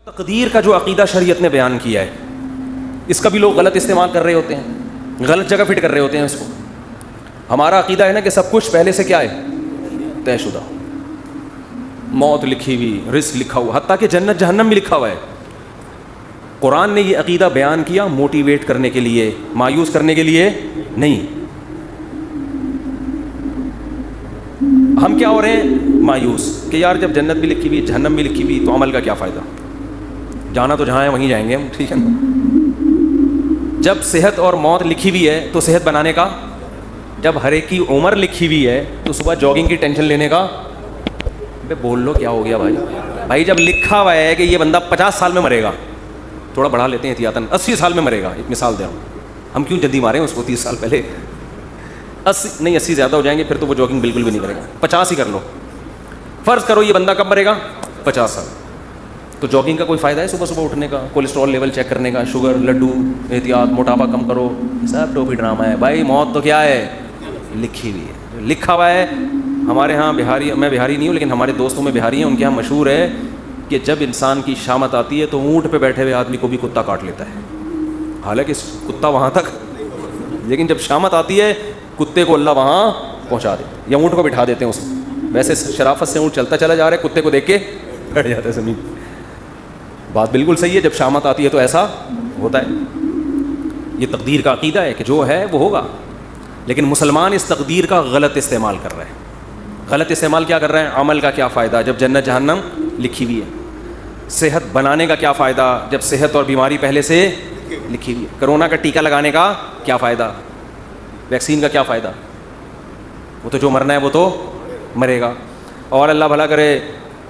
تقدیر کا جو عقیدہ شریعت نے بیان کیا ہے اس کا بھی لوگ غلط استعمال کر رہے ہوتے ہیں, غلط جگہ فٹ کر رہے ہوتے ہیں اس کو. ہمارا عقیدہ ہے نا کہ سب کچھ پہلے سے کیا ہے, طے شدہ, موت لکھی ہوئی, رزق لکھا ہوا, حتیٰ کہ جنت جہنم بھی لکھا ہوا ہے. قرآن نے یہ عقیدہ بیان کیا موٹیویٹ کرنے کے لیے, مایوس کرنے کے لیے نہیں. ہم کیا ہو رہے ہیں مایوس کہ یار جب جنت بھی لکھی ہوئی جہنم بھی لکھی ہوئی تو عمل کا کیا فائدہ, جانا تو جہاں ہے وہیں جائیں گے ہم, ٹھیک ہے نا. جب صحت اور موت لکھی ہوئی ہے تو صحت بنانے کا, جب ہر ایک کی عمر لکھی ہوئی ہے تو صبح جاگنگ کی ٹینشن لینے کا. بول لو کیا ہو گیا بھائی جب لکھا ہوا ہے کہ یہ بندہ 50 سال میں مرے گا, تھوڑا بڑھا لیتے ہیں احتیاطاً, 80 سال میں مرے گا, ایک مثال دے رہا ہوں, ہم کیوں جلدی ماریں اس کو 30 سال پہلے, 80 زیادہ ہو جائیں گے پھر تو وہ جاگنگ بالکل بھی نہیں کرے گا, 50 ہی کر لو. فرض کرو یہ بندہ کب مرے گا, 50 سال. تو جاگنگ کا کوئی فائدہ ہے صبح صبح اٹھنے کا, کولیسٹرول لیول چیک کرنے کا, شوگر, لڈو, احتیاط, موٹاپا کم کرو, سب ٹوپی ڈرامہ ہے بھائی. موت تو کیا ہے, لکھی ہوئی ہے, لکھا ہوا ہے. ہمارے ہاں بہاری, میں بہاری نہیں ہوں لیکن ہمارے دوستوں میں بہاری ہیں, ان کے یہاں مشہور ہے کہ جب انسان کی شامت آتی ہے تو اونٹ پہ بیٹھے ہوئے آدمی کو بھی کتا کاٹ لیتا ہے, حالانکہ کتا وہاں تک, لیکن جب شامت آتی ہے کتے کو اللہ وہاں پہنچا دیتے یا اونٹ کو بٹھا دیتے ہیں اس کو. ویسے شرافت سے اونٹ چلتا چلا جا رہا ہے, کتے کو دیکھ کے بیٹھ جاتا ہے زمین. بات بالکل صحیح ہے, جب شامت آتی ہے تو ایسا ہوتا ہے. یہ تقدیر کا عقیدہ ہے کہ جو ہے وہ ہوگا, لیکن مسلمان اس تقدیر کا غلط استعمال کر رہے ہیں. غلط استعمال کیا کر رہے ہیں, عمل کا کیا فائدہ جب جنت جہنم لکھی ہوئی ہے, صحت بنانے کا کیا فائدہ جب صحت اور بیماری پہلے سے لکھی ہوئی ہے, کرونا کا ٹیکہ لگانے کا کیا فائدہ, ویکسین کا کیا فائدہ, وہ تو جو مرنا ہے وہ تو مرے گا. اور اللہ بھلا کرے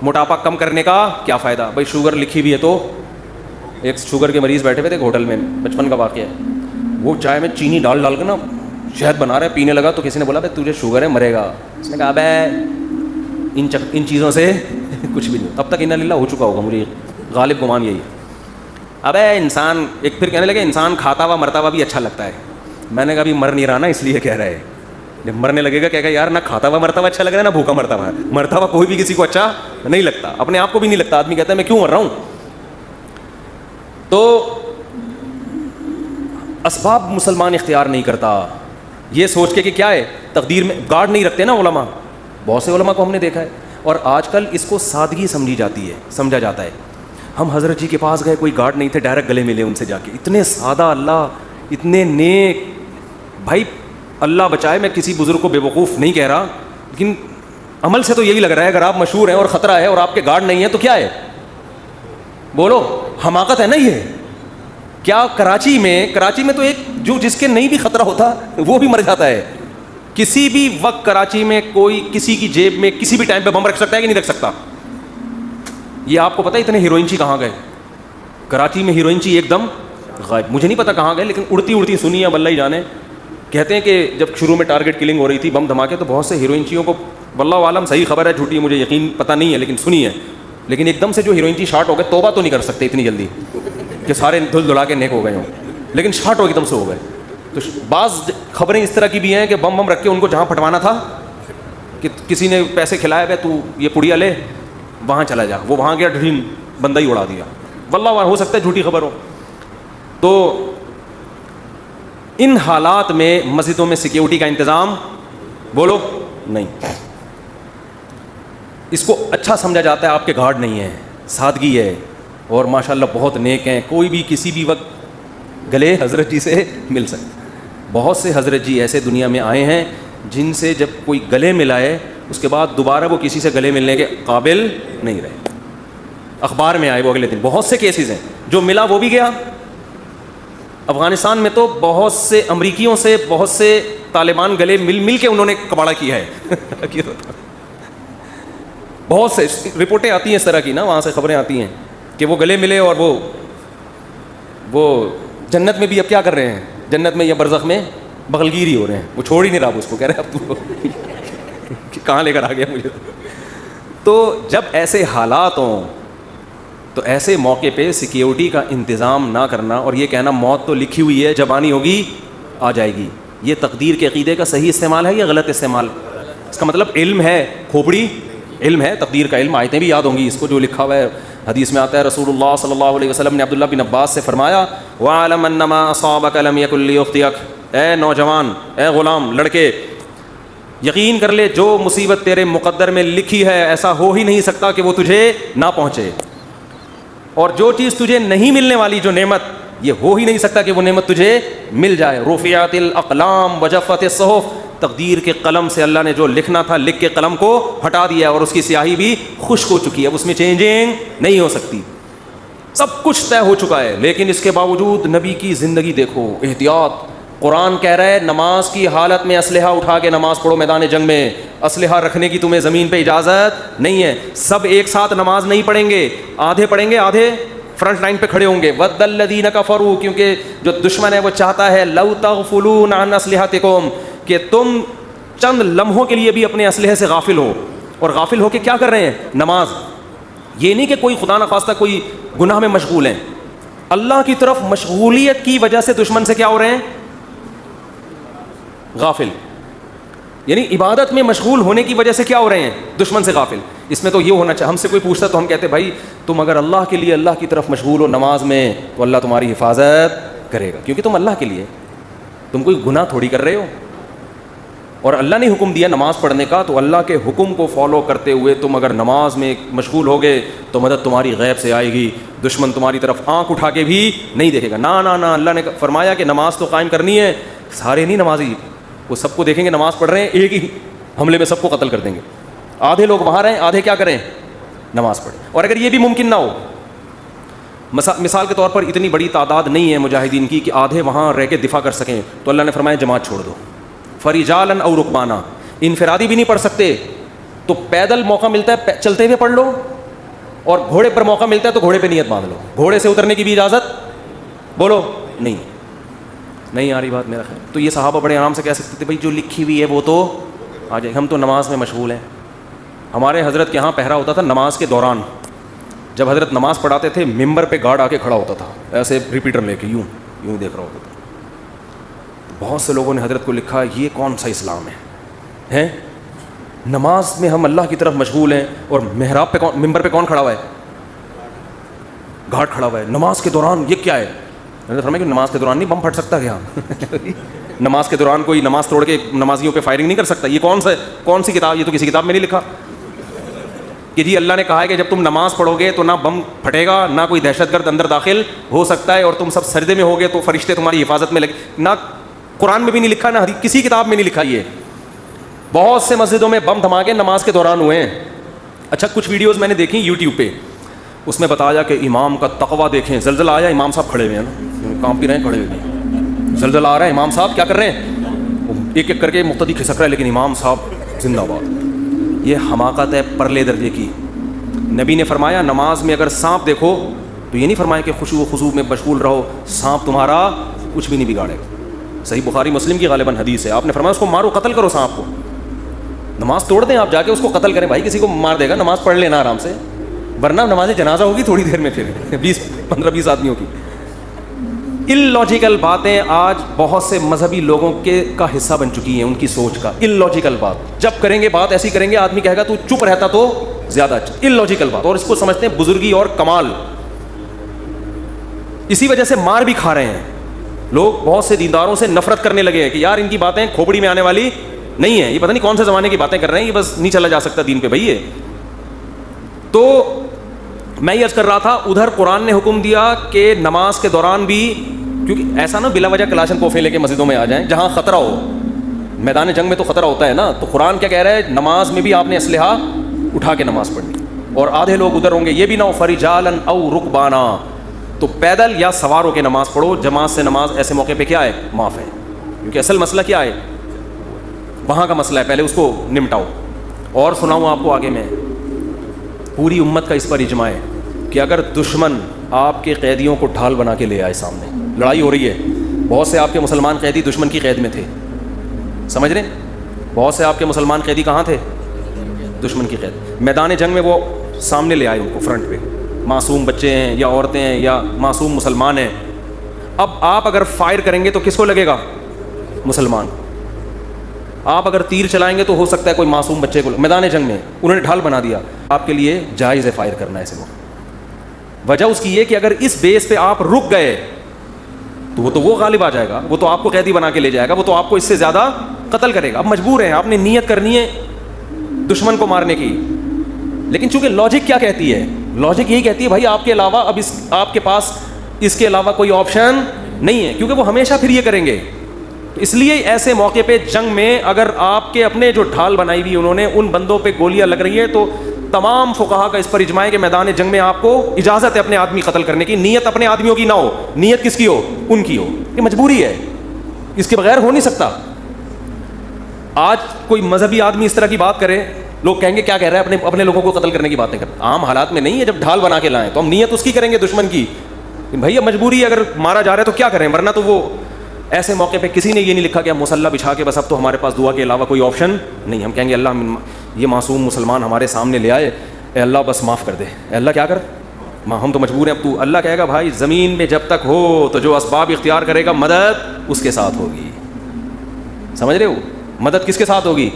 موٹاپا کم کرنے کا کیا فائدہ, بھائی شوگر لکھی ہوئی ہے تو ایک شوگر کے مریض بیٹھے ہوئے تھے ہوٹل میں, بچپن کا واقعہ ہے, وہ چائے میں چینی ڈال کے نا شہد بنا رہا ہے, پینے لگا تو کسی نے بولا بھائی تجھے شوگر ہے مرے گا. اس نے کہا ابے ان چیزوں سے کچھ بھی نہیں. تب تک انا للہ ہو چکا ہوگا, مجھے غالب گمان یہی ہے. ابے انسان ایک پھر کہنے لگے انسان کھاتا ہوا مرتا ہوا بھی اچھا لگتا ہے. میں نے کہا ابھی مر نہیں رہا نا اس لیے کہہ رہا ہے, جب مرنے لگے گا کہے گا یار نہ کھاتا ہوا مرتا ہوا اچھا لگ رہا ہے نہ بھوکا مرتا ہوا. مرتا ہوا کوئی بھی کسی کو اچھا نہیں لگتا, اپنے آپ کو بھی نہیں لگتا. آدمی کہتا ہے میں کیوں مر رہا ہوں. تو اسباب مسلمان اختیار نہیں کرتا یہ سوچ کے کہ کیا ہے تقدیر میں گارڈ نہیں رکھتے نا علماء. بہت سے علماء کو ہم نے دیکھا ہے, اور آج کل اس کو سادگی سمجھی جاتی ہے, سمجھا جاتا ہے. ہم حضرت جی کے پاس گئے, کوئی گارڈ نہیں تھے, ڈائریکٹ گلے ملے ان سے جا کے, اتنے سادہ اللہ, اتنے نیک. بھائی اللہ بچائے, میں کسی بزرگ کو بے وقوف نہیں کہہ رہا, لیکن عمل سے تو یہی لگ رہا ہے اگر آپ مشہور ہیں اور خطرہ ہے اور آپ کے گارڈ نہیں ہیں تو کیا ہے, بولو حماقت ہے نا یہ. کیا کراچی میں تو ایک جو جس کے نہیں بھی خطرہ ہوتا وہ بھی مر جاتا ہے. کسی بھی وقت کراچی میں کوئی کسی کی جیب میں کسی بھی ٹائم پہ بم رکھ سکتا ہے کہ نہیں رکھ سکتا. یہ آپ کو پتہ ہے اتنے ہیروئن چی کہاں گئے, کراچی میں ہیروئن چی ایک دم غائب. مجھے نہیں پتا کہاں گئے, لیکن اڑتی سنی ہے, واللہ ہی جانے. کہتے ہیں کہ جب شروع میں ٹارگٹ کلنگ ہو رہی تھی, بم دھماکے, تو بہت سے ہیروئن چیوں کو, واللہ عالم صحیح خبر ہے جھوٹی مجھے یقین پتہ نہیں ہے لیکن سنی ہے, لیکن ایک دم سے جو ہیروئن چی شارٹ ہو گئے, توبہ تو نہیں کر سکتے اتنی جلدی کہ سارے دھل دھلا کے نیک ہو گئے ہوں, لیکن شارٹ ہو ایک دم سے ہو گئے. تو بعض خبریں اس طرح کی بھی ہیں کہ بم رکھ کے ان کو جہاں پھٹوانا تھا کہ کسی نے پیسے کھلائے گئے تو یہ پڑیا لے وہاں چلا جا, وہ وہاں گیا ڈریم بندہ ہی اڑا دیا. واللہ ہو سکتا ہے جھوٹی خبر ہو. تو ان حالات میں مسجدوں میں سیکیورٹی کا انتظام بولو نہیں. اس کو اچھا سمجھا جاتا ہے آپ کے گارڈ نہیں ہیں, سادگی ہے, اور ماشاءاللہ بہت نیک ہیں, کوئی بھی کسی بھی وقت گلے حضرت جی سے مل سکتے. بہت سے حضرت جی ایسے دنیا میں آئے ہیں جن سے جب کوئی گلے ملائے اس کے بعد دوبارہ وہ کسی سے گلے ملنے کے قابل نہیں رہے. اخبار میں آئے وہ اگلے دن, بہت سے کیسز ہیں, جو ملا وہ بھی گیا. افغانستان میں تو بہت سے امریکیوں سے بہت سے طالبان گلے مل کے انہوں نے کباڑا کیا ہے. بہت سے رپورٹیں آتی ہیں اس طرح کی نا, وہاں سے خبریں آتی ہیں کہ وہ گلے ملے اور وہ جنت میں بھی اب کیا کر رہے ہیں, جنت میں یا برزخ میں بغلگیری ہو رہے ہیں. وہ چھوڑ ہی نہیں رہا اس کو, کہہ رہے اب تو کہاں لے کر آ گیا مجھے. تو جب ایسے حالات ہوں تو ایسے موقع پہ سیکیورٹی کا انتظام نہ کرنا اور یہ کہنا موت تو لکھی ہوئی ہے, جب آنی ہوگی آ جائے گی, یہ تقدیر کے عقیدے کا صحیح استعمال ہے یا غلط استعمال. اس کا مطلب علم ہے, کھوپڑی علم ہے, تقدیر کا علم, آیتیں بھی یاد ہوں گی اس کو جو لکھا ہوا ہے. حدیث میں آتا ہے رسول اللہ صلی اللہ علیہ وسلم نے عبداللہ بن عباس سے فرمایا وَاعْلَمْ أَنَّمَا أَصَابَكَ لَمْ يَكُنْ لِيُخْطِئَكَ, اے نوجوان, اے غلام, لڑکے, یقین کر لے جو مصیبت تیرے مقدر میں لکھی ہے ایسا ہو ہی نہیں سکتا کہ وہ تجھے نہ پہنچے, اور جو چیز تجھے نہیں ملنے والی, جو نعمت, یہ ہو ہی نہیں سکتا کہ وہ نعمت تجھے مل جائے. رفعت الاقلام وجفت الصحف, تقدیر کے قلم سے اللہ نے جو لکھنا تھا لکھ کے قلم کو ہٹا دیا ہے, اور اس کی سیاہی بھی خشک ہو چکی ہے, اب اس میں چینجنگ نہیں ہو سکتی, سب کچھ طے ہو چکا ہے. لیکن اس کے باوجود نبی کی زندگی دیکھو, احتیاط. قرآن کہہ رہا ہے نماز کی حالت میں اسلحہ اٹھا کے نماز پڑھو میدان جنگ میں, اسلحہ رکھنے کی تمہیں زمین پہ اجازت نہیں ہے. سب ایک ساتھ نماز نہیں پڑھیں گے, آدھے پڑھیں گے, آدھے فرنٹ لائن پہ کھڑے ہوں گے. وَدَّ الَّذِينَ كَفَرُوا, کیونکہ جو دشمن ہے وہ چاہتا ہے لَوْ تَغْفُلُونَ عَنْ أَسْلِحَتِكُمْ, کہ تم چند لمحوں کے لیے بھی اپنے اسلحے سے غافل ہو. اور غافل ہو کے کیا کر رہے ہیں؟ نماز. یہ نہیں کہ کوئی خدا نخواستہ کوئی گناہ میں مشغول ہیں, اللہ کی طرف مشغولیت کی وجہ سے دشمن سے کیا ہو رہے ہیں؟ غافل. یعنی عبادت میں مشغول ہونے کی وجہ سے کیا ہو رہے ہیں؟ دشمن سے غافل. اس میں تو یہ ہونا چاہیے, ہم سے کوئی پوچھتا تو ہم کہتے بھائی تم اگر اللہ کے لیے, اللہ کی طرف مشغول ہو نماز میں, تو اللہ تمہاری حفاظت کرے گا, کیونکہ تم اللہ کے لیے, تم کوئی گناہ تھوڑی کر رہے ہو. اور اللہ نے حکم دیا نماز پڑھنے کا, تو اللہ کے حکم کو فالو کرتے ہوئے تم اگر نماز میں مشغول ہو گئے تو مدد تمہاری غیب سے آئے گی, دشمن تمہاری طرف آنکھ اٹھا کے بھی نہیں دیکھے گا. نا, اللہ نے فرمایا کہ نماز تو قائم کرنی ہے. سارے نہیں نمازی, وہ سب کو دیکھیں گے نماز پڑھ رہے ہیں, ایک ہی حملے میں سب کو قتل کر دیں گے. آدھے لوگ وہاں رہیں, آدھے کیا کریں؟ نماز پڑھیں. اور اگر یہ بھی ممکن نہ ہو, مثال کے طور پر اتنی بڑی تعداد نہیں ہے مجاہدین کی کہ آدھے وہاں رہ کے دفاع کر سکیں, تو اللہ نے فرمایا جماعت چھوڑ دو. فرجالن او رکبانا, انفرادی بھی نہیں پڑھ سکتے تو پیدل موقع ملتا ہے چلتے ہوئے پڑھ لو, اور گھوڑے پر موقع ملتا ہے تو گھوڑے پہ نیت باندھ لو. گھوڑے سے اترنے کی بھی اجازت بولو نہیں آ رہی بات میرا خیال. تو یہ صحابہ بڑے آرام سے کہہ سکتے تھے بھائی جو لکھی ہوئی ہے وہ تو آ جائے, ہم تو نماز میں مشغول ہیں. ہمارے حضرت کے یہاں پہرا ہوتا تھا نماز کے دوران, جب حضرت نماز پڑھاتے تھے ممبر پہ گارڈ آ کے کھڑا ہوتا تھا, ایسے ریپیٹر لے کے یوں دیکھ رہا ہوتا تھا. بہت سے لوگوں نے حضرت کو لکھا یہ کون سا اسلام ہے, نماز میں ہم اللہ کی طرف مشغول ہیں, اور محراب پہ ممبر پہ کون کھڑا ہوا ہے؟ گارڈ کھڑا ہوا ہے. نماز کے دوران یہ کیا ہے؟ فرمایا کہ نماز کے دوران نہیں بم پھٹ سکتا کیا؟ نماز کے دوران کوئی نماز توڑ کے نمازیوں پہ فائرنگ نہیں کر سکتا. یہ کون سی کتاب؟ یہ تو کسی کتاب میں نہیں لکھا کہ جی اللہ نے کہا ہے کہ جب تم نماز پڑھو گے تو نہ بم پھٹے گا, نہ کوئی دہشت گرد اندر داخل ہو سکتا ہے, اور تم سب سجدے میں ہوگے تو فرشتے تمہاری حفاظت میں لگے. نہ قرآن میں بھی نہیں لکھا, نہ کسی کتاب میں نہیں لکھا. یہ بہت سے مسجدوں میں بم دھماکے نماز کے دوران ہوئے ہیں. اچھا کچھ ویڈیوز میں نے دیکھی یوٹیوب پہ, اس میں بتایا کہ امام کا تقویٰ دیکھیں, زلزلہ آیا امام صاحب کھڑے ہوئے ہیں نا, کام بھی رہے ہیں کھڑے ہوئے, زلزلہ آ رہا ہے امام صاحب کیا کر رہے ہیں, ایک ایک کر کے مقتدی کھسک رہا ہے, لیکن امام صاحب زندہ باد. یہ حماقت ہے پرلے درجے کی. نبی نے فرمایا نماز میں اگر سانپ دیکھو تو یہ نہیں فرمایا کہ خشوع و خضوع میں مشغول رہو, سانپ تمہارا کچھ بھی نہیں بگاڑے گا. صحیح بخاری مسلم کی غالباً حدیث ہے, آپ نے فرمایا اس کو مارو, قتل کرو سانپ کو. نماز توڑ دیں آپ جا کے, اس کو قتل کریں. بھائی کسی کو مار دے گا, نماز پڑھ لینا آرام سے, ورنہ نماز جنازہ ہوگی تھوڑی دیر میں, پھر 15-20 آدمیوں کی. اللاجیکل باتیں آج بہت سے مذہبی لوگوں کا حصہ بن چکی ہیں, ان کی سوچ کا. اللاجیکل بات جب کریں گے, بات ایسی کریں گے, آدمی کہے گا تو چپ رہتا تو زیادہ اچھا. اللاجیکل بات, اور اس کو سمجھتے ہیں بزرگی اور کمال. اسی وجہ سے مار بھی کھا رہے ہیں لوگ. بہت سے دینداروں سے نفرت کرنے لگے ہیں کہ یار ان کی باتیں کھوپڑی میں آنے والی نہیں ہیں, یہ پتہ نہیں کون سے زمانے کی باتیں کر رہے ہیں, یہ بس نہیں چلا جا سکتا دین پہ بھائی. یہ تو میں یہ عرض کر رہا تھا, ادھر قرآن نے حکم دیا کہ نماز کے دوران بھی, کیونکہ ایسا نہ بلا وجہ کلاشن کوفے لے کے مسجدوں میں آ جائیں جہاں خطرہ ہو. میدان جنگ میں تو خطرہ ہوتا ہے نا, تو قرآن کیا کہہ رہا ہے, نماز میں بھی آپ نے اسلحہ اٹھا کے نماز پڑھنی. اور آدھے لوگ ادھر ہوں گے, یہ بھی نہ ہو فرجالن او رکبانا, تو پیدل یا سوار ہو کے نماز پڑھو. جماعت سے نماز ایسے موقع پہ کیا ہے, معاف ہے, کیونکہ اصل مسئلہ کیا ہے, وہاں کا مسئلہ ہے, پہلے اس کو نمٹاؤ. اور سناؤں آپ کو آگے میں, پوری امت کا اس پر اجماع ہے کہ اگر دشمن آپ کے قیدیوں کو ڈھال بنا کے لے آئے سامنے, لڑائی ہو رہی ہے, بہت سے آپ کے مسلمان قیدی دشمن کی قید میں تھے, سمجھ رہے ہیں, بہت سے آپ کے مسلمان قیدی کہاں تھے, دشمن کی قید. میدان جنگ میں وہ سامنے لے آئے ان کو فرنٹ پہ, معصوم بچے ہیں یا عورتیں ہیں یا معصوم مسلمان ہیں. اب آپ اگر فائر کریں گے تو کس کو لگے گا, مسلمان. آپ اگر تیر چلائیں گے تو ہو سکتا ہے کوئی معصوم بچے کو میدان جنگ میں انہوں نے ڈھال بنا دیا, آپ کے لیے جائز ہے فائر کرنا ایسے کو. وجہ اس کی یہ کہ اگر اس بیس پہ آپ رک گئے تو وہ غالب آ جائے گا, وہ تو آپ کو قیدی بنا کے لے جائے گا, وہ تو آپ کو اس سے زیادہ قتل کرے گا. اب مجبور ہیں, آپ نے نیت کرنی ہے دشمن کو مارنے کی, لیکن چونکہ لاجک کیا کہتی ہے, لاجک یہی کہتی ہے بھائی آپ کے علاوہ اب آپ کے پاس اس کے علاوہ کوئی آپشن نہیں ہے, کیونکہ وہ ہمیشہ پھر یہ کریں گے. اس لیے ایسے موقع پہ جنگ میں اگر آپ کے اپنے جو ڈھال بنائی ہوئی انہوں نے ان بندوں پہ گولیاں لگ رہی ہے تو تمام فقہا کا اس پر اجماع ہے کہ میدان جنگ میں آپ کو اجازت ہے اپنے آدمی قتل کرنے کی. نیت اپنے آدمیوں کی نہ ہو, نیت کس کی ہو, ان کی ہو. یہ مجبوری ہے, اس کے بغیر ہو نہیں سکتا. آج کوئی مذہبی آدمی اس طرح کی بات کرے, لوگ کہیں گے کیا کہہ رہا ہے, اپنے لوگوں کو قتل کرنے کی باتیں کرتا. عام حالات میں نہیں ہے, جب ڈھال بنا کے لائیں تو ہم نیت اس کی کریں گے دشمن کی. بھائی مجبوری ہے, اگر مارا جا رہا ہے تو کیا کریں, ورنہ تو وہ ایسے موقع پہ کسی نے یہ نہیں لکھا کہ ہم مسلح بچھا کے بس اب تو ہمارے پاس دعا کے علاوہ کوئی آپشن نہیں. ہم کہیں گے اللہ یہ معصوم مسلمان ہمارے سامنے لے آئے, اے اللہ بس معاف کر دے, اے اللہ کیا کر, ہم تو مجبور ہیں. اب تو اللہ کہے گا بھائی زمین میں جب تک ہو تو جو اسباب اختیار کرے گا مدد اس کے ساتھ ہوگی. سمجھ رہے ہو, مدد کس کے ساتھ ہوگی,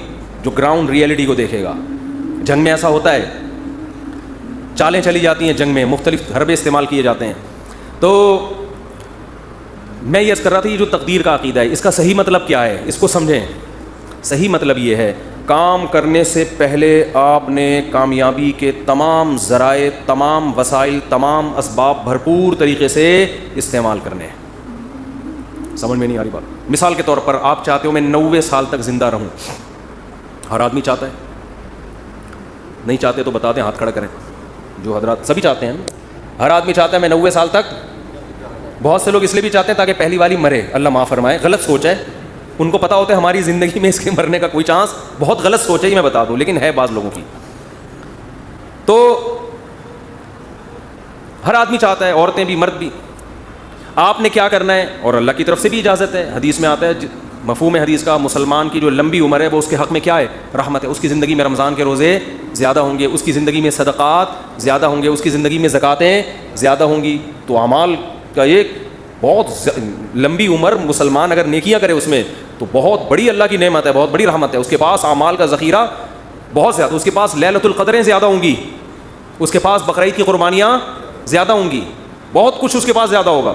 جو گراؤنڈ ریئلٹی کو دیکھے گا. جنگ میں ایسا ہوتا ہے, چالیں چلی جاتی ہیں جنگ میں, مختلف حربے استعمال کیے جاتے ہیں. تو میں یہ عرض کر رہا تھا یہ جو تقدیر کا عقیدہ ہے اس کا صحیح مطلب کیا ہے, اس کو سمجھیں. صحیح مطلب یہ ہے کام کرنے سے پہلے آپ نے کامیابی کے تمام ذرائع, تمام وسائل, تمام اسباب بھرپور طریقے سے استعمال کرنے ہیں. سمجھ میں نہیں آ رہی بات؟ مثال کے طور پر آپ چاہتے ہو میں 90 سال تک زندہ رہوں, ہر آدمی چاہتا ہے, نہیں چاہتے تو بتا دیں, ہاتھ کھڑا کریں. جو حضرات سبھی چاہتے ہیں, ہر آدمی چاہتا ہے میں 90 سال تک. بہت سے لوگ اس لیے بھی چاہتے ہیں تاکہ پہلی والی مرے, اللہ معاف فرمائے, غلط سوچ ہے. ان کو پتا ہوتا ہے ہماری زندگی میں اس کے مرنے کا کوئی چانس, بہت غلط سوچ ہے, یہ میں بتا دوں, لیکن ہے بعض لوگوں کی. تو ہر آدمی چاہتا ہے, عورتیں بھی مرد بھی. آپ نے کیا کرنا ہے, اور اللہ کی طرف سے بھی اجازت ہے, حدیث میں آتا ہے, مفہوم حدیث کا مسلمان کی جو لمبی عمر ہے وہ اس کے حق میں کیا ہے, رحمت ہے. اس کی زندگی میں رمضان کے روزے زیادہ ہوں گے, اس کی زندگی میں صدقات زیادہ ہوں گے, اس کی زندگی میں زکاتیں زیادہ ہوں گی. تو اعمال کا ایک بہت لمبی عمر مسلمان اگر نیکیاں کرے اس میں تو بہت بڑی اللہ کی نعمت ہے, بہت بڑی رحمت ہے. اس کے پاس اعمال کا ذخیرہ بہت زیادہ, اس کے پاس لیلۃ القدریں زیادہ ہوں گی, اس کے پاس بقرعید کی قربانیاں زیادہ ہوں گی, بہت کچھ اس کے پاس زیادہ ہوگا.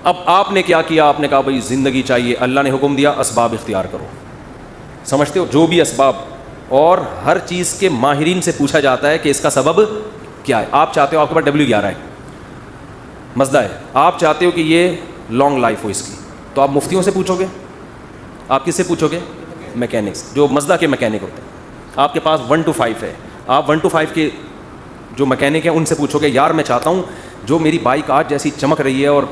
اب آپ نے کیا کیا, آپ نے کہا بھائی زندگی چاہیے, اللہ نے حکم دیا اسباب اختیار کرو. سمجھتے ہو, جو بھی اسباب, اور ہر چیز کے ماہرین سے پوچھا جاتا ہے کہ اس کا سبب کیا ہے. آپ چاہتے ہو آپ کے پاس W11 ہے, مزدہ ہے, آپ چاہتے ہو کہ یہ لانگ لائف ہو اس کی, تو آپ مفتیوں سے پوچھو گے, آپ کس سے پوچھو گے, میکینکس, جو مزدہ کے میکینک ہوتے ہیں. آپ کے پاس 1 to 5 ہے, آپ 1 to 5 کے جو میکینک ہیں ان سے پوچھو گے یار میں چاہتا ہوں جو میری بائک آج جیسی چمک رہی ہے اور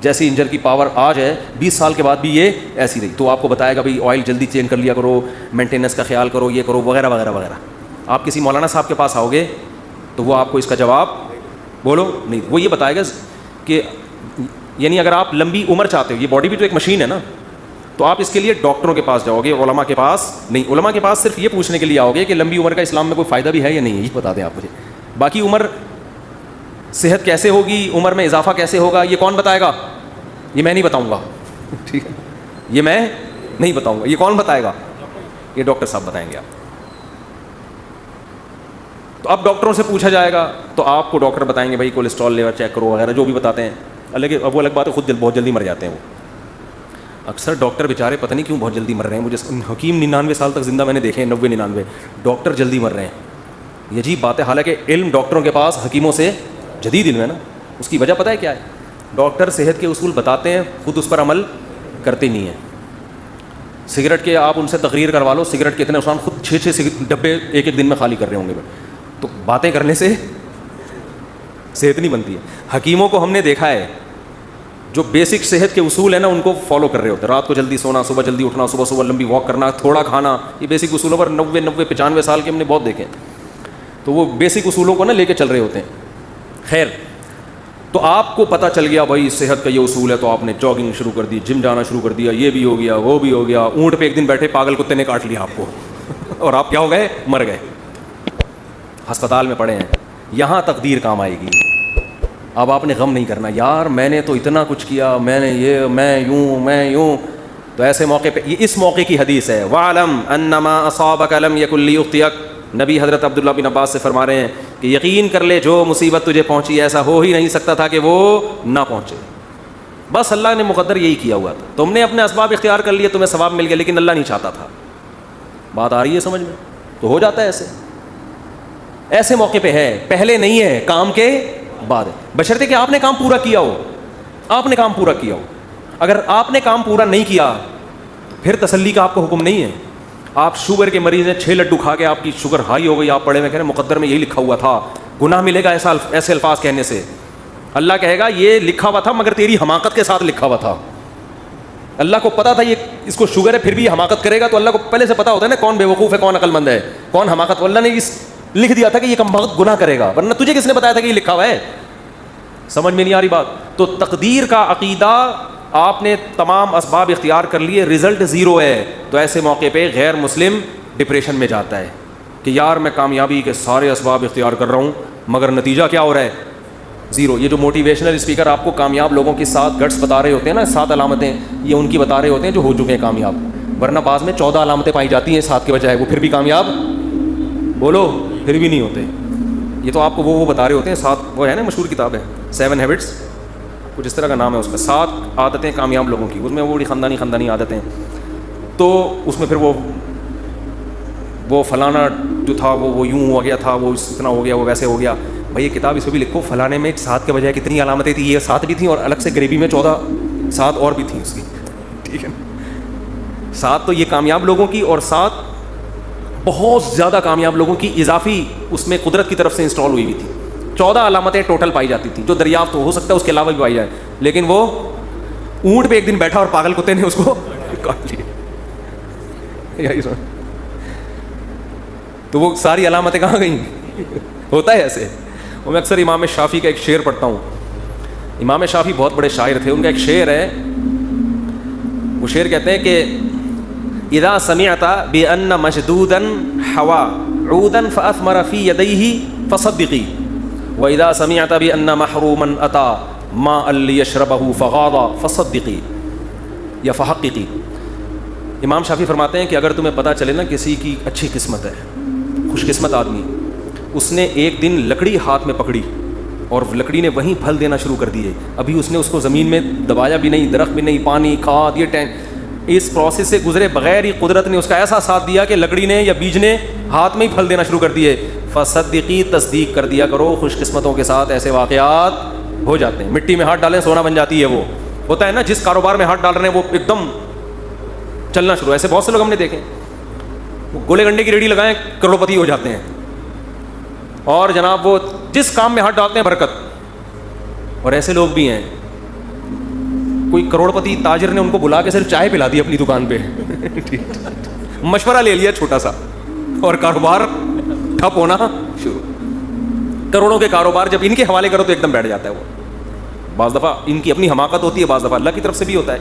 جیسی انجن کی پاور آج ہے 20 سال کے بعد بھی یہ ایسی رہی, تو آپ کو بتائے گا بھائی آئل جلدی چینج کر لیا کرو, مینٹیننس کا خیال کرو, یہ کرو, وغیرہ وغیرہ وغیرہ. آپ کسی مولانا صاحب کے پاس آؤ گے تو وہ آپ کو اس کا جواب بولو نہیں, وہ یہ بتائے گا کہ یعنی اگر آپ لمبی عمر چاہتے ہو, یہ باڈی بھی تو ایک مشین ہے نا, تو آپ اس کے لیے ڈاکٹروں کے پاس جاؤ گے, علماء کے پاس نہیں. علماء کے پاس صرف یہ پوچھنے کے لیے آؤ گے کہ لمبی عمر کا اسلام میں کوئی فائدہ بھی ہے یا نہیں, یہ بتا دیں آپ مجھے. باقی عمر, صحت کیسے ہوگی, عمر میں اضافہ کیسے ہوگا, یہ کون بتائے گا, یہ میں نہیں بتاؤں گا, ٹھیک ہے, یہ میں نہیں بتاؤں گا. یہ کون بتائے گا, یہ ڈاکٹر صاحب بتائیں گے آپ. تو اب ڈاکٹروں سے پوچھا جائے گا تو آپ کو ڈاکٹر بتائیں گے بھائی کولیسٹرول لیول چیک کرو وغیرہ, جو بھی بتاتے ہیں. الگ وہ الگ بات ہے, خود بہت جلدی مر جاتے ہیں وہ. اکثر ڈاکٹر بیچارے پتہ نہیں کیوں بہت جلدی مر رہے ہیں. مجھے حکیم 99 سال تک زندہ میں نے دیکھے ہیں, 90-99, ڈاکٹر جلدی مر رہے ہیں. یہ عجیب بات ہے, حالانکہ علم ڈاکٹروں کے پاس حکیموں سے جدید علم ہے نا. اس کی وجہ پتہ ہے کیا ہے, ڈاکٹر صحت کے اصول بتاتے ہیں, خود اس پر عمل کرتے نہیں ہیں. سگریٹ کے آپ ان سے تقریر کروا لو, سگریٹ کے اتنے نقصان, خود 6 ڈبے ایک دن میں خالی کر رہے ہوں گے. تو باتیں کرنے سے صحت نہیں بنتی ہے. حکیموں کو ہم نے دیکھا ہے جو بیسک صحت کے اصول ہیں نا ان کو فالو کر رہے ہوتے ہیں. رات کو جلدی سونا, صبح جلدی اٹھنا, صبح لمبی واک کرنا, تھوڑا کھانا, یہ بیسک اصولوں پر 90-95 سال کے ہم نے بہت دیکھے. تو وہ بیسک اصولوں کو نا لے کے چل رہے ہوتے ہیں. خیر, تو آپ کو پتہ چل گیا بھائی صحت کا یہ اصول ہے, تو آپ نے جاگنگ شروع کر دی, جم جانا شروع کر دیا, یہ بھی ہو گیا, وہ بھی ہو گیا. اونٹ پہ ایک دن بیٹھے پاگل کتے نے کاٹ لیا آپ کو اور آپ کیا ہو گئے, مر گئے, ہسپتال میں پڑے ہیں. یہاں تقدیر کام آئے گی. اب آپ نے غم نہیں کرنا, یار میں نے تو اتنا کچھ کیا, میں نے یہ, میں یوں. تو ایسے موقع پہ یہ اس موقع کی حدیث ہے، وَعْلَمْ أَنَّمَا أَصَابَكَ لَمْ يَكُنْ لِيُخْطِئَكَ، نبی حضرت عبداللہ بن عباس سے فرما رہے ہیں کہ یقین کر لے جو مصیبت تجھے پہنچی ایسا ہو ہی نہیں سکتا تھا کہ وہ نہ پہنچے، بس اللہ نے مقدر یہی کیا ہوا تھا، تم نے اپنے اسباب اختیار کر لیے، تمہیں ثواب مل گیا، لیکن اللہ نہیں چاہتا تھا۔ بات آ رہی ہے سمجھ میں؟ تو ہو جاتا ہے ایسے موقع پہ ہے، پہلے نہیں ہے، کام کے بعد ہے، بشرطے کہ آپ نے کام پورا کیا ہو، آپ نے کام پورا کیا ہو۔ اگر آپ نے کام پورا نہیں کیا پھر تسلی کا آپ کو حکم نہیں ہے۔ آپ شوگر کے مریض ہیں، 6 لڈو کھا کے آپ کی شوگر ہائی ہو گئی، آپ پڑھے ہوئے کہہ رہے ہیں مقدر میں یہی لکھا ہوا تھا، گناہ ملے گا ایسے الفاظ کہنے سے۔ اللہ کہے گا یہ لکھا ہوا تھا مگر تیری حماقت کے ساتھ لکھا ہوا تھا۔ اللہ کو پتا تھا یہ اس کو شوگر ہے پھر بھی حماقت کرے گا، تو اللہ کو پہلے سے پتا ہوتا ہے نا کون بیوقوف ہے، کون عقل مند ہے، کون حماقت۔ اللہ نے لکھ دیا تھا کہ یہ کم وقت گناہ کرے گا، ورنہ تجھے کس نے بتایا تھا کہ یہ لکھا ہوا ہے؟ سمجھ میں نہیں آ رہی بات؟ تو تقدیر کا عقیدہ، آپ نے تمام اسباب اختیار کر لیے، رزلٹ 0 ہے، تو ایسے موقع پہ غیر مسلم ڈپریشن میں جاتا ہے کہ یار میں کامیابی کے سارے اسباب اختیار کر رہا ہوں مگر نتیجہ کیا ہو رہا ہے؟ 0۔ یہ جو موٹیویشنل اسپیکر آپ کو کامیاب لوگوں کی 7 گٹس بتا رہے ہوتے ہیں نا، 7 علامتیں، یہ ان کی بتا رہے ہوتے ہیں جو ہو چکے ہیں کامیاب، ورنہ بعض میں 14 علامتیں پائی جاتی ہیں 7 کے بجائے، وہ پھر بھی کامیاب، بولو، پھر بھی نہیں ہوتے۔ یہ تو آپ کو وہ بتا رہے ہوتے ہیں 7، وہ ہے نا مشہور کتاب ہے 7 ہیبٹس، کچھ اس طرح کا نام ہے اس کا، 7 عادتیں کامیاب لوگوں کی، اس میں وہ بڑی خاندانی عادتیں، تو اس میں پھر وہ فلانا جو تھا وہ یوں ہو گیا تھا، وہ اتنا ہو گیا، وہ ویسے ہو گیا۔ بھائی یہ کتاب اس میں بھی لکھو فلانے میں 7 کے بجائے کتنی علامتیں تھیں، یہ 7 بھی تھیں اور الگ سے گریبی میں 14 7 اور بھی تھیں اس کی، ٹھیک ہے۔ 7 تو یہ کامیاب لوگوں کی، اور 7 بہت زیادہ کامیاب لوگوں کی اضافی اس میں قدرت کی طرف سے انسٹال ہوئی ہوئی تھی۔ 14 علامتیں ٹوٹل پائی جاتی تھیں جو دریافت ہو سکتا ہے اس کے علاوہ بھی پائی جائے، لیکن وہ اونٹ پہ ایک دن بیٹھا اور پاگل کتے نے اس کو کاٹ لیا، تو وہ ساری علامتیں کہاں گئیں؟ ہوتا ہے ایسے۔ اور میں اکثر امام شافعی کا ایک شعر پڑھتا ہوں، امام شافعی بہت بڑے شاعر تھے، ان کا ایک شعر ہے، وہ شعر کہتے ہیں کہ اذا سمعت بان مشدودا حوا عودا فاثمر في يديه فصدقي واذا سمعت بان محروما اتى ماء ليشربه فغاض فصدقي یا فحققي۔ امام شافعی فرماتے ہیں کہ اگر تمہیں پتہ چلے نا کسی کی اچھی قسمت ہے، خوش قسمت آدمی، اس نے ایک دن لکڑی ہاتھ میں پکڑی اور لکڑی نے وہیں پھل دینا شروع کر دیے، ابھی اس نے اس کو زمین میں دبایا بھی نہیں، درخت بھی نہیں، پانی کھاد یہ اس پروسیس سے گزرے بغیر ہی قدرت نے اس کا ایسا ساتھ دیا کہ لکڑی نے یا بیج نے ہاتھ میں ہی پھل دینا شروع کر دیے۔ فصدقی، تصدیق کر دیا کرو، خوش قسمتوں کے ساتھ ایسے واقعات ہو جاتے ہیں۔ مٹی میں ہاتھ ڈالیں سونا بن جاتی ہے، وہ ہوتا ہے نا، جس کاروبار میں ہاتھ ڈال رہے ہیں وہ ایک دم چلنا شروع۔ ایسے بہت سے لوگ ہم نے دیکھے، وہ گولے گنڈے کی ریڑھی لگائیں کروڑ پتی ہو جاتے ہیں، اور جناب وہ جس کام میں ہاتھ ڈالتے ہیں برکت۔ اور ایسے لوگ بھی ہیں، کوئی کروڑ پتی تاجر نے ان کو بلا کے صرف چائے پلا دی اپنی دکان پہ، مشورہ لے لیا چھوٹا سا، اور کاروبار ٹھپ ہونا شروع۔ کروڑوں کے کاروبار جب ان کے حوالے کرو تو ایک دم بیٹھ جاتا ہے وہ۔ بعض دفعہ ان کی اپنی حماقت ہوتی ہے، بعض دفعہ اللہ کی طرف سے بھی ہوتا ہے۔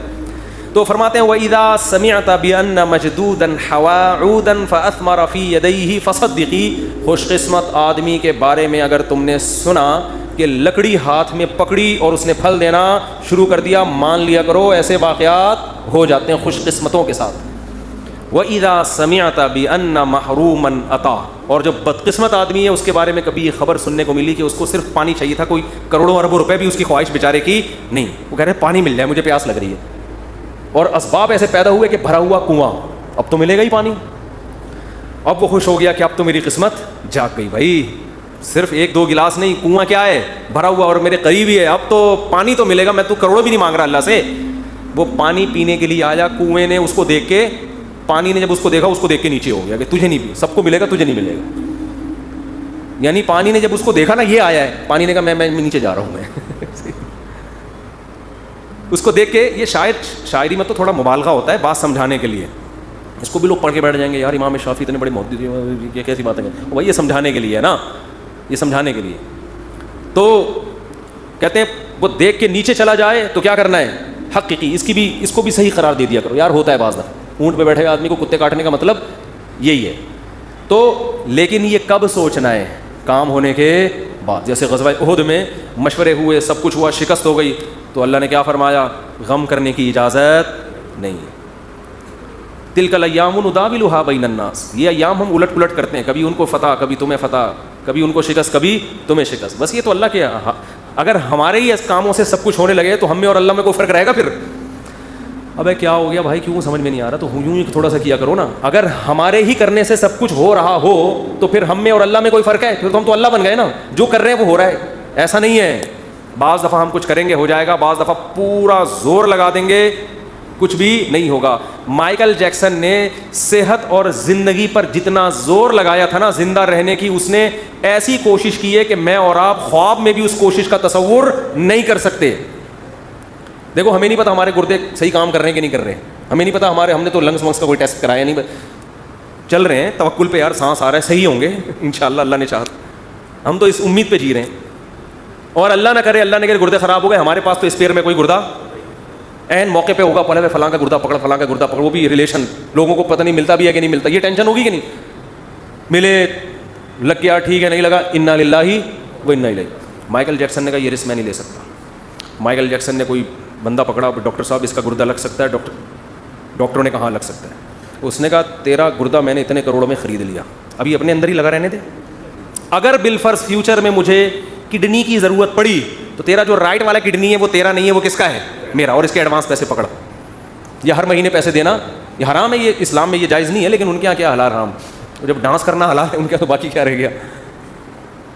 تو فرماتے ہیں وَإِذَا سَمِعْتَ بِأَنَّ مَجْدُودًا حَوَا عُودًا فَأَثْمَرَ فِي يَدَيْهِ فَصَدِّقِي، خوش قسمت آدمی کے بارے میں اگر تم نے سنا کہ لکڑی ہاتھ میں پکڑی اور اس نے پھل دینا شروع کر دیا، مان لیا کرو ایسے واقعات ہو جاتے ہیں خوش قسمتوں کے ساتھ۔ وَإِذَا سَمِعْتَ بِأَنَّ مَحْرُومًا أَتَى، اور جو بدقسمت آدمی ہے اس کے بارے میں کبھی یہ خبر سننے کو ملی کہ اس کو صرف پانی چاہیے تھا، کوئی کروڑوں اربوں روپے بھی اس کی خواہش بیچارے کی نہیں، وہ کہہ رہے ہیں پانی مل جائے، مجھے پیاس لگ رہی ہے، اور اسباب ایسے پیدا ہوئے کہ بھرا ہوا کنواں، اب تو ملے گا ہی پانی۔ اب وہ خوش ہو گیا کہ اب تو میری قسمت جاگ گئی، بھائی صرف 1-2 گلاس نہیں، کنواں کیا ہے بھرا ہوا اور میرے قریب ہی ہے، اب تو پانی تو ملے گا، میں تو کروڑوں بھی نہیں مانگ رہا اللہ سے۔ وہ پانی پینے کے لیے آیا، کنویں نے اس کو دیکھ کے، پانی نے جب اس کو دیکھا اس کو دیکھ کے نیچے ہو گیا کہ تجھے نہیں، سب کو ملے گا تجھے نہیں ملے گا۔ یعنی پانی نے جب اس کو دیکھا نا یہ آیا ہے، پانی نے کہا میں نیچے جا رہا ہوں، میں اس کو دیکھ کے، یہ شاعری میں تو تھوڑا مبالغہ ہوتا ہے بات سمجھانے کے لیے، اس کو بھی لوگ پڑھ کے بیٹھ جائیں گے، یار امام شافعی اتنے بڑے محدث ہیں، یہ کیسی باتیں ہیں، بھائی یہ سمجھانے کے لیے ہے نا، یہ سمجھانے کے لیے۔ تو کہتے ہیں وہ دیکھ کے نیچے چلا جائے تو کیا کرنا ہے، حقیقی اس کو بھی صحیح قرار دے دیا کرو، یار ہوتا ہے بعض دفعہ اونٹ پہ بیٹھے ہوئے آدمی کو کتے کاٹنے کا مطلب یہی ہے۔ تو لیکن یہ کب سوچنا ہے، کام ہونے کے بعد۔ جیسے غزوہ احد میں مشورے ہوئے، سب کچھ ہوا، شکست ہو گئی، تو اللہ نے کیا فرمایا، غم کرنے کی اجازت نہیں ہے، تلک الایام نداولها بین الناس، یہ ایام ہم الٹ پلٹ کرتے ہیں، کبھی ان کو فتح، کبھی تمہیں فتح، کبھی ان کو شکست، کبھی تمہیں شکست. بس یہ تو اللہ کے، اگر ہمارے ہی کاموں سے سب کچھ ہونے لگے تو ہم میں اور اللہ میں کوئی فرق رہے گا پھر؟ ابے کیا ہو گیا بھائی، کیوں سمجھ میں نہیں آ رہا؟ تو یوں ہی تھوڑا سا کیا کرو نا. اگر ہمارے ہی کرنے سے سب کچھ ہو رہا ہو تو پھر ہم میں اور اللہ میں کوئی فرق ہے؟ پھر تو ہم تو اللہ بن گئے نا. جو کر رہے ہیں وہ ہو رہا ہے. ایسا نہیں ہے، بعض دفعہ ہم کچھ کریں گے ہو جائے گا، بعض دفعہ پورا زور لگا دیں گے کچھ بھی نہیں ہوگا. مائیکل جیکسن نے صحت اور زندگی پر جتنا زور لگایا تھا نا زندہ رہنے کی، اس نے ایسی کوشش کی ہے کہ میں اور آپ خواب میں بھی اس کوشش کا تصور نہیں کر سکتے. دیکھو ہمیں نہیں پتا ہمارے گردے صحیح کام کر رہے ہیں کہ نہیں کر رہے ہیں، ہمیں نہیں پتا ہم نے تو لنگس ونگس کا کوئی ٹیسٹ کرایا نہیں، چل رہے ہیں توکل پہ، یار سانس آ رہا ہے، صحیح ہوں گے انشاءاللہ، اللہ نے چاہا. ہم تو اس امید پہ جی رہے ہیں. اور اللہ نہ کرے گردے خراب ہو گئے، ہمارے پاس تو اسپیئر میں کوئی گردہ این موقع پہ ہوگا، پہلے فلاں کا گردہ پکڑ، فلاں کا گردہ پکڑ، وہ بھی ریلیشن لوگوں کو پتہ نہیں ملتا بھی ہے کہ نہیں ملتا. یہ ٹینشن ہوگی کہ نہیں؟ ملے، لگ گیا ٹھیک ہے، نہیں لگا انا للہ و انا الیہ. مائیکل جیکسن نے کہا یہ رسک میں نہیں لے سکتا. مائیکل جیکسن نے کوئی بندہ پکڑا، ڈاکٹر صاحب اس کا گردہ لگ سکتا ہے؟ ڈاکٹروں نے کہا ہاں لگ سکتا ہے. اس نے کہا تیرا گردہ میں نے اتنے کروڑوں میں خرید لیا، ابھی اپنے اندر ہی لگا رہنے دے. اگر بالفرض فیوچر میں مجھے کڈنی کی ضرورت پڑی تو تیرا جو رائٹ والا کڈنی ہے وہ تیرا نہیں ہے، وہ کس کا ہے؟ میرا. اور اس کے ایڈوانس پیسے پکڑ. یہ ہر مہینے پیسے دینا یہ حرام ہے، یہ اسلام میں یہ جائز نہیں ہے، لیکن ان کے یہاں کیا حلال حرام؟ جب ڈانس کرنا حلال ہے ان کے تو باقی کیا رہ گیا.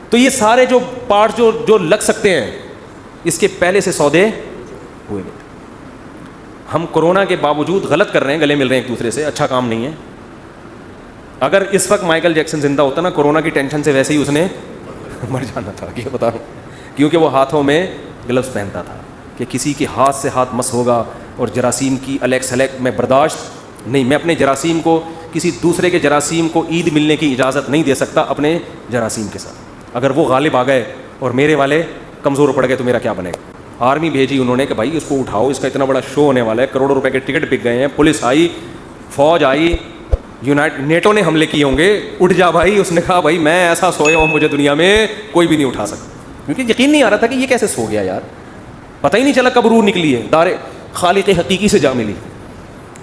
تو یہ سارے جو پارٹ جو لگ سکتے ہیں اس کے پہلے سے سودے ہوئے گئے. ہم کورونا کے باوجود غلط کر رہے ہیں، گلے مل رہے ہیں ایک دوسرے سے، اچھا کام نہیں ہے. اگر اس وقت مائیکل جیکسن زندہ ہوتا نا، کورونا کی ٹینشن سے ویسے ہی اس نے مر جانا تھا، یہ بتا رہا ہوں. کیونکہ وہ ہاتھوں میں گلوز پہنتا تھا کہ کسی کے ہاتھ سے ہاتھ مس ہوگا، اور جراثیم کی الیکس میں برداشت نہیں، میں اپنے جراثیم کو کسی دوسرے کے جراثیم کو عید ملنے کی اجازت نہیں دے سکتا اپنے جراثیم کے ساتھ. اگر وہ غالب آ گئے اور میرے والے کمزور پڑ گئے تو میرا کیا بنے گا؟ آرمی بھیجی انہوں نے کہ بھائی اس کو اٹھاؤ، اس کا اتنا بڑا شو ہونے والا ہے، کروڑوں روپے کے ٹکٹ بک گئے ہیں، پولیس آئی، فوج آئی، نیٹو نے حملے کیے ہوں گے، اٹھ جا بھائی. اس نے کہا بھائی میں ایسا سویا ہوں مجھے دنیا میں کوئی بھی نہیں اٹھا سکتا. کیونکہ یقین نہیں آ رہا تھا کہ یہ کیسے سو گیا یار، پتہ ہی نہیں چلا کب روح نکلی ہے، دار خالق حقیقی سے جا ملی.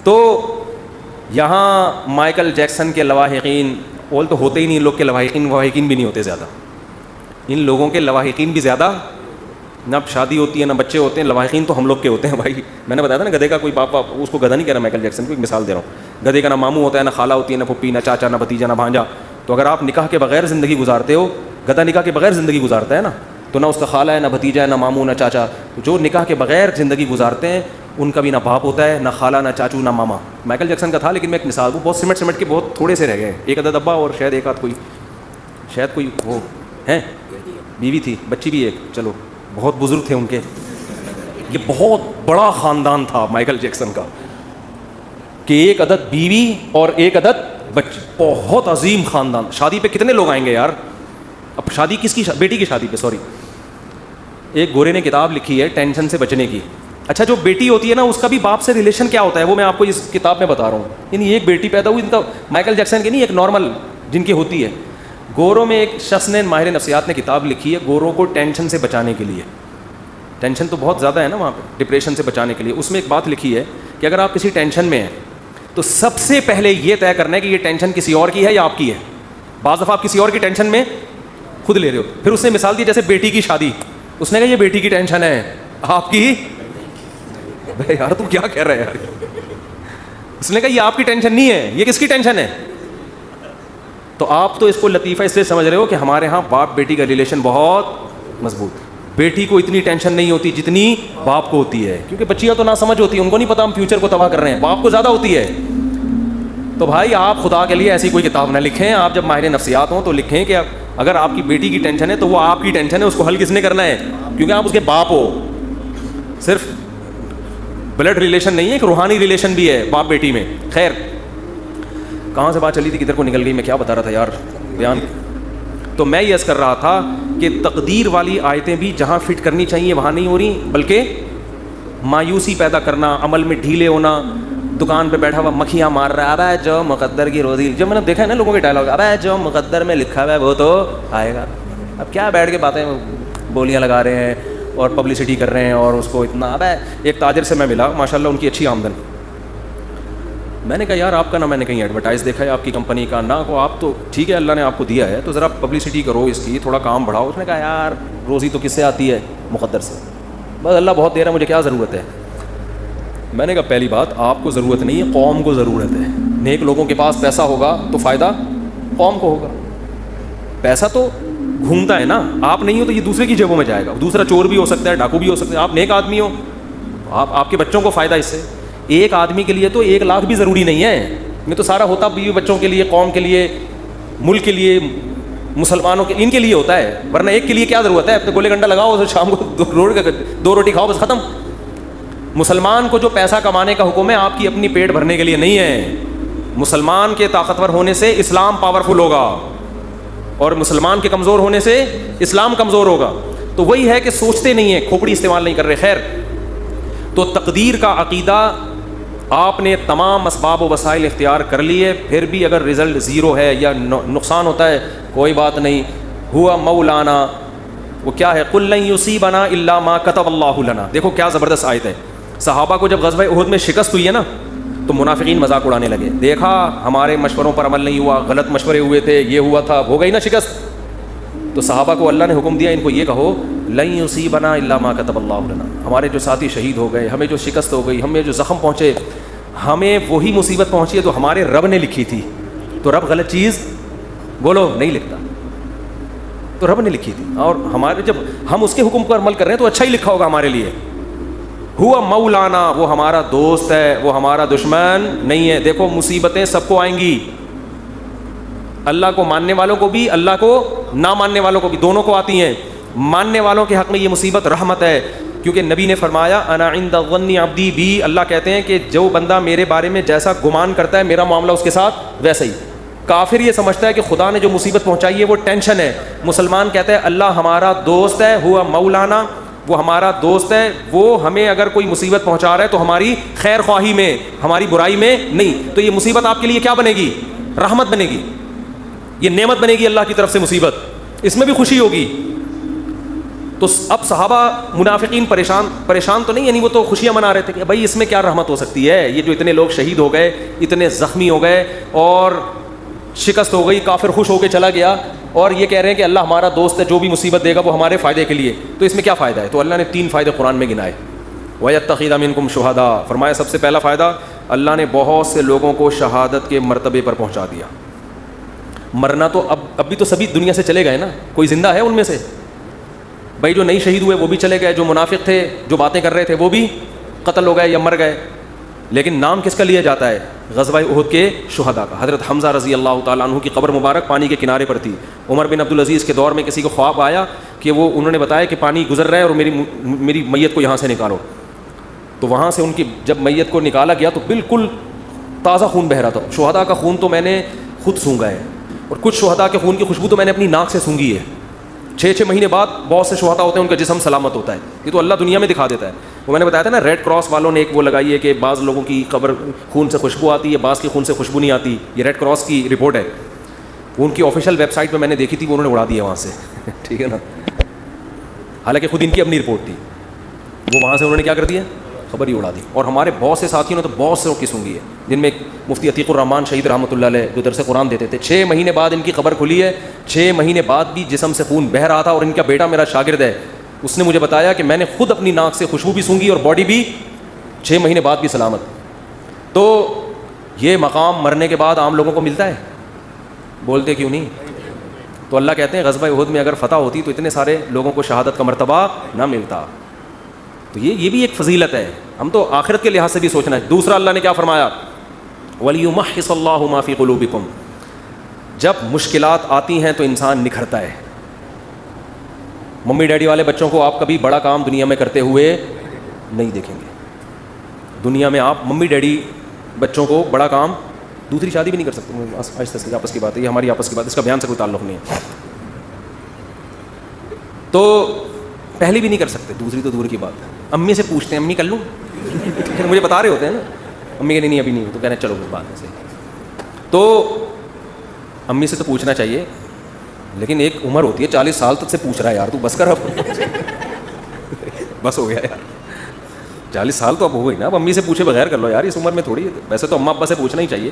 تو یہاں مائیکل جیکسن کے لواحقین اول تو ہوتے ہی نہیں، ان لوگ کے لواحقین بھی نہیں ہوتے زیادہ. ان لوگوں کے لواحقین بھی زیادہ، نہ شادی ہوتی ہے نہ بچے ہوتے ہیں، لواحقین تو ہم لوگ کے ہوتے ہیں بھائی. میں نے بتایا تھا نا گدھے کا کوئی پاپا، اس کو گدھا نہیں کہہ رہا مائیکل جیکسن کو، ایک مثال دے رہا ہوں. گدھے کا نہ ماموں ہوتا ہے، نہ خالہ ہوتی ہے، نہ پھپھی، نہ چاچا، نہ بھتیجا، نہ بھانجا. تو اگر آپ نکاح کے بغیر زندگی گزارتے ہو، گدھا نکاح کے بغیر زندگی گزارتا ہے نا، تو نہ اس کا خالہ ہے، نہ بھتیجا ہے، نہ ماموں، نہ چاچا. جو نکاح کے بغیر زندگی گزارتے ہیں ان کا بھی نہ باپ ہوتا ہے، نہ خالہ، نہ چاچو، نہ ماما. مائیکل جیکسن کا تھا، لیکن میں ایک مثال وہ بہت سمٹ کے بہت تھوڑے سے رہ گئے. ایک عدد ابا اور شاید ایک آدھ کوئی وہ ہیں، بیوی تھی، بچی بھی ایک، چلو بہت بزرگ تھے ان کے. یہ بہت بڑا خاندان تھا مائیکل جیکسن کا کہ ایک عدد بیوی اور ایک عدد بچی، بہت عظیم خاندان. شادی پہ کتنے لوگ آئیں گے یار؟ اب شادی کس کی؟ بیٹی کی شادی پہ، سوری. ایک گورے نے کتاب لکھی ہے ٹینشن سے بچنے کی. اچھا جو بیٹی ہوتی ہے نا اس کا بھی باپ سے ریلیشن کیا ہوتا ہے وہ میں آپ کو اس کتاب میں بتا رہا ہوں. یعنی ایک بیٹی پیدا ہوئی ان کا، مائیکل جیکسن کی نہیں، ایک نارمل جن کی ہوتی ہے. گوروں میں ایک شخص نے، ماہر نفسیات نے کتاب لکھی ہے گوروں کو ٹینشن سے بچانے کے لیے. ٹینشن تو بہت زیادہ ہے نا وہاں پہ، ڈپریشن سے بچانے کے لیے. اس میں ایک بات لکھی ہے کہ اگر آپ کسی ٹینشن میں ہیں تو سب سے پہلے یہ طے کرنا ہے کہ یہ ٹینشن کسی اور کی ہے یا آپ کی ہے. بعض دفعہ آپ کسی اور کی ٹینشن میں خود لے رہے ہو. پھر اس نے مثال دی جیسے بیٹی کی شادی، اس نے کہا یہ بیٹی کی ٹینشن ہے، آپ کی؟ یار تم کیا کہہ رہا ہے یار؟ اس نے کہا یہ آپ کی ٹینشن نہیں ہے، یہ کس کی ٹینشن ہے؟ تو آپ تو اس کو لطیفہ اس لیے سمجھ رہے ہو کہ ہمارے ہاں باپ بیٹی کا ریلیشن بہت مضبوط. بیٹی کو اتنی ٹینشن نہیں ہوتی جتنی باپ کو ہوتی ہے، کیونکہ بچیاں تو نہ سمجھ ہوتی ہیں، ان کو نہیں پتا ہم فیوچر کو تباہ کر رہے ہیں. باپ کو زیادہ ہوتی ہے. تو بھائی آپ خدا کے لیے ایسی کوئی کتاب نہ لکھیں. آپ جب ماہر نفسیات ہوں تو لکھیں کہ اگر آپ کی بیٹی کی ٹینشن ہے تو وہ آپ کی ٹینشن ہے، اس کو حل کس نے کرنا ہے؟ کیونکہ آپ اس کے باپ ہو. صرف بلڈ ریلیشن نہیں ہے، ایک روحانی ریلیشن بھی ہے باپ بیٹی میں. خیر کہاں سے بات چلی تھی، کدھر کو نکل گئی، میں کیا بتا رہا تھا یار بیان. تو میں یہ عرض کر رہا تھا کہ تقدیر والی آیتیں بھی جہاں فٹ کرنی چاہیے وہاں نہیں ہو رہی، بلکہ مایوسی پیدا کرنا، عمل میں ڈھیلے ہونا. دکان پہ بیٹھا ہوا مکھیاں مار رہا ہے، ابے جو مقدر کی روزی، جب میں نے دیکھا ہے نا لوگوں کے ڈائلاگ، ابے جو مقدر میں لکھا ہوا ہے وہ تو آئے گا. اب کیا بیٹھ کے باتیں بولیاں لگا رہے ہیں اور پبلسٹی کر رہے ہیں اور اس کو اتنا. ابے ایک تاجر سے میں ملا، ماشاء اللہ ان کی اچھی آمدن. میں نے کہا یار آپ کا نہ میں نے کہیں ایڈورٹائز دیکھا ہے آپ کی کمپنی کا, نہ کو آپ تو ٹھیک ہے اللہ نے آپ کو دیا ہے تو ذرا پبلسٹی کرو اس کی, تھوڑا کام بڑھاؤ. اس نے کہا یار روزی تو کس سے آتی ہے, مقدر سے, بس اللہ بہت دے رہا ہے, مجھے کیا ضرورت ہے. میں نے کہا پہلی بات آپ کو ضرورت نہیں ہے, قوم کو ضرورت ہے. نیک لوگوں کے پاس پیسہ ہوگا تو فائدہ قوم کو ہوگا. پیسہ تو گھومتا ہے نا, آپ نہیں ہو تو یہ دوسرے کی جیبوں میں جائے گا. دوسرا چور بھی ہو سکتا ہے, ڈاکو بھی ہو سکتا ہے, آپ نیک آدمی ہو, آپ کے بچوں کو فائدہ اس سے. ایک آدمی کے لیے تو 1 لاکھ بھی ضروری نہیں ہے, میں تو سارا ہوتا بیوی بچوں کے لیے, قوم کے لیے, ملک کے لیے, مسلمانوں کے, ان کے لیے ہوتا ہے. ورنہ ایک کے لیے کیا ضرورت ہے, اپنے گولے گنڈا لگاؤ, شام کو 2 روٹی کھاؤ, بس ختم. مسلمان کو جو پیسہ کمانے کا حکم ہے آپ کی اپنی پیٹ بھرنے کے لیے نہیں ہے. مسلمان کے طاقتور ہونے سے اسلام پاورفل ہوگا, اور مسلمان کے کمزور ہونے سے اسلام کمزور ہوگا. تو وہی ہے کہ سوچتے نہیں ہیں, کھوپڑی استعمال نہیں کر رہے. خیر, تو تقدیر کا عقیدہ آپ نے تمام اسباب و وسائل اختیار کر لیے, پھر بھی اگر رزلٹ 0 ہے یا نقصان ہوتا ہے کوئی بات نہیں. ہوا مولانا, وہ کیا ہے, قل لن یصیبنا الا ما کتب اللہ لنا. دیکھو کیا زبردست آیت ہے. صحابہ کو جب غزوہ احد میں شکست ہوئی ہے نا, تو منافقین مذاق اڑانے لگے, دیکھا ہمارے مشوروں پر عمل نہیں ہوا, غلط مشورے ہوئے تھے, یہ ہوا تھا, ہو گئی نا شکست. تو صحابہ کو اللہ نے حکم دیا, ان کو یہ کہو لن یصیبنا الا ما کتب اللہ لنا. ہمارے جو ساتھی شہید ہو گئے, ہمیں جو شکست ہو گئی, ہمیں جو زخم پہنچے, ہمیں وہی مصیبت پہنچی ہے تو ہمارے رب نے لکھی تھی. تو رب غلط چیز بولو نہیں لکھتا, تو رب نے لکھی تھی, اور ہمارے جب ہم اس کے حکم پر عمل کر رہے ہیں تو اچھا ہی لکھا ہوگا ہمارے لیے. ہوا مولانا, وہ ہمارا دوست ہے, وہ ہمارا دشمن نہیں ہے. دیکھو مصیبتیں سب کو آئیں گی, اللہ کو ماننے والوں کو بھی, اللہ کو نہ ماننے والوں کو بھی, دونوں کو آتی ہیں. ماننے والوں کے حق میں یہ مصیبت رحمت ہے, کیونکہ نبی نے فرمایا انا عند ظن عبدی بی. اللہ کہتے ہیں کہ جو بندہ میرے بارے میں جیسا گمان کرتا ہے میرا معاملہ اس کے ساتھ ویسا ہی. کافر یہ سمجھتا ہے کہ خدا نے جو مصیبت پہنچائی ہے وہ ٹینشن ہے. مسلمان کہتا ہے اللہ ہمارا دوست ہے, ہوا مولانا, وہ ہمارا دوست ہے, وہ ہمیں اگر کوئی مصیبت پہنچا رہا ہے تو ہماری خیر خواہی میں, ہماری برائی میں نہیں. تو یہ مصیبت آپ کے لیے کیا بنے گی, رحمت بنے گی, یہ نعمت بنے گی اللہ کی طرف سے مصیبت, اس میں بھی خوشی ہوگی. تو اب صحابہ منافقین پریشان تو نہیں, یعنی وہ تو خوشیاں منا رہے تھے کہ بھائی اس میں کیا رحمت ہو سکتی ہے, یہ جو اتنے لوگ شہید ہو گئے, اتنے زخمی ہو گئے اور شکست ہو گئی, کافر خوش ہو کے چلا گیا, اور یہ کہہ رہے ہیں کہ اللہ ہمارا دوست ہے, جو بھی مصیبت دے گا وہ ہمارے فائدے کے لیے, تو اس میں کیا فائدہ ہے. تو اللہ نے 3 فائدے قرآن میں گنائے. وَيَتَّخِذَ مِنكُمْ شُهَدَاءَ, فرمایا سب سے پہلا فائدہ, اللہ نے بہت سے لوگوں کو شہادت کے مرتبے پر پہنچا دیا. مرنا تو اب بھی تو سبھی دنیا سے چلے گئے نا, کوئی زندہ ہے ان میں سے؟ بھائی جو نہیں شہید ہوئے وہ بھی چلے گئے, جو منافق تھے جو باتیں کر رہے تھے وہ بھی قتل ہو گئے یا مر گئے. لیکن نام کس کا لیا جاتا ہے, غزوہ احد کے شہداء کا. حضرت حمزہ رضی اللہ تعالیٰ عنہ کی قبر مبارک پانی کے کنارے پر تھی. عمر بن عبدالعزیز کے دور میں کسی کو خواب آیا کہ وہ, انہوں نے بتایا کہ پانی گزر رہا ہے اور میری میت کو یہاں سے نکالو. تو وہاں سے ان کی جب میت کو نکالا گیا تو بالکل تازہ خون بہ رہا تھا. شہداء کا خون تو میں نے خود سونگا ہے, اور کچھ شہداء کے خون کی خوشبو تو میں نے اپنی ناک سے سونگھی ہے. 6 مہینے بعد بہت سے شہداء ہوتے ہیں ان کا جسم سلامت ہوتا ہے, یہ تو اللہ دنیا میں دکھا دیتا ہے. وہ میں نے بتایا تھا نا, ریڈ کراس والوں نے ایک وہ لگائی ہے کہ بعض لوگوں کی قبر خون سے خوشبو آتی ہے, بعض کی خون سے خوشبو نہیں آتی. یہ ریڈ کراس کی رپورٹ ہے, وہ ان کی آفیشیل ویب سائٹ پہ میں نے دیکھی تھی, وہ انہوں نے اڑا دیا وہاں سے. ٹھیک ہے نا, حالانکہ خود ان کی اپنی رپورٹ تھی, وہ وہاں سے انہوں نے کیا کر دیا, خبر ہی اڑا دی. اور ہمارے بہت سے ساتھیوں نے تو بہت سے کی سونگی ہے, جن میں مفتی عتیق الرحمان شہید رحمۃ اللہ علیہ جو درس قرآن دیتے تھے. 6 مہینے بعد ان کی خبر کھلی ہے, 6 مہینے بعد بھی جسم سے خون بہہ رہا تھا. اور ان کا بیٹا میرا شاگرد ہے, اس نے مجھے بتایا کہ میں نے خود اپنی ناک سے خوشبو بھی سونگھی اور باڈی بھی 6 مہینے بعد بھی سلامت. تو یہ مقام مرنے کے بعد عام لوگوں کو ملتا ہے, بولتے کیوں نہیں. تو اللہ کہتے ہیں غزوہ احد میں اگر فتح ہوتی تو اتنے سارے لوگوں کو شہادت کا مرتبہ نہ ملتا. تو یہ بھی ایک فضیلت ہے, ہم تو آخرت کے لحاظ سے بھی سوچنا ہے. دوسرا اللہ نے کیا فرمایا, وَلِيُمَحِّصَ اللَّهُ مَا فِي قُلُوبِكُمْ, جب مشکلات آتی ہیں تو انسان نکھرتا ہے. ممی ڈیڈی والے بچوں کو آپ کبھی بڑا کام دنیا میں کرتے ہوئے نہیں دیکھیں گے. دنیا میں آپ ممی ڈیڈی بچوں کو بڑا کام, دوسری شادی بھی نہیں کر سکتے, آہستہ آپس کی بات ہے, یہ ہماری آپس کی بات ہے, اس کا بیان سے کوئی تعلق نہیں ہے. تو پہلی بھی نہیں کر سکتے, دوسری تو دور کی بات ہے. امی سے پوچھتے ہیں امی کر لوں, مجھے بتا رہے ہوتے ہیں نا, امی کہ نہیں ابھی نہیں, تو کہہ رہے ہیں چلو بعد میں سے. تو امی سے تو پوچھنا چاہیے, لیکن ایک عمر ہوتی ہے 40 سال تک سے پوچھ رہا ہے, یار تو بس کر اب, بس ہو گیا یار. 40 سال تو اب ہو گئی نا, اب امی سے پوچھے بغیر کر لو یار, اس عمر میں تھوڑی ہے. ویسے تو اماں ابا سے پوچھنا ہی چاہیے,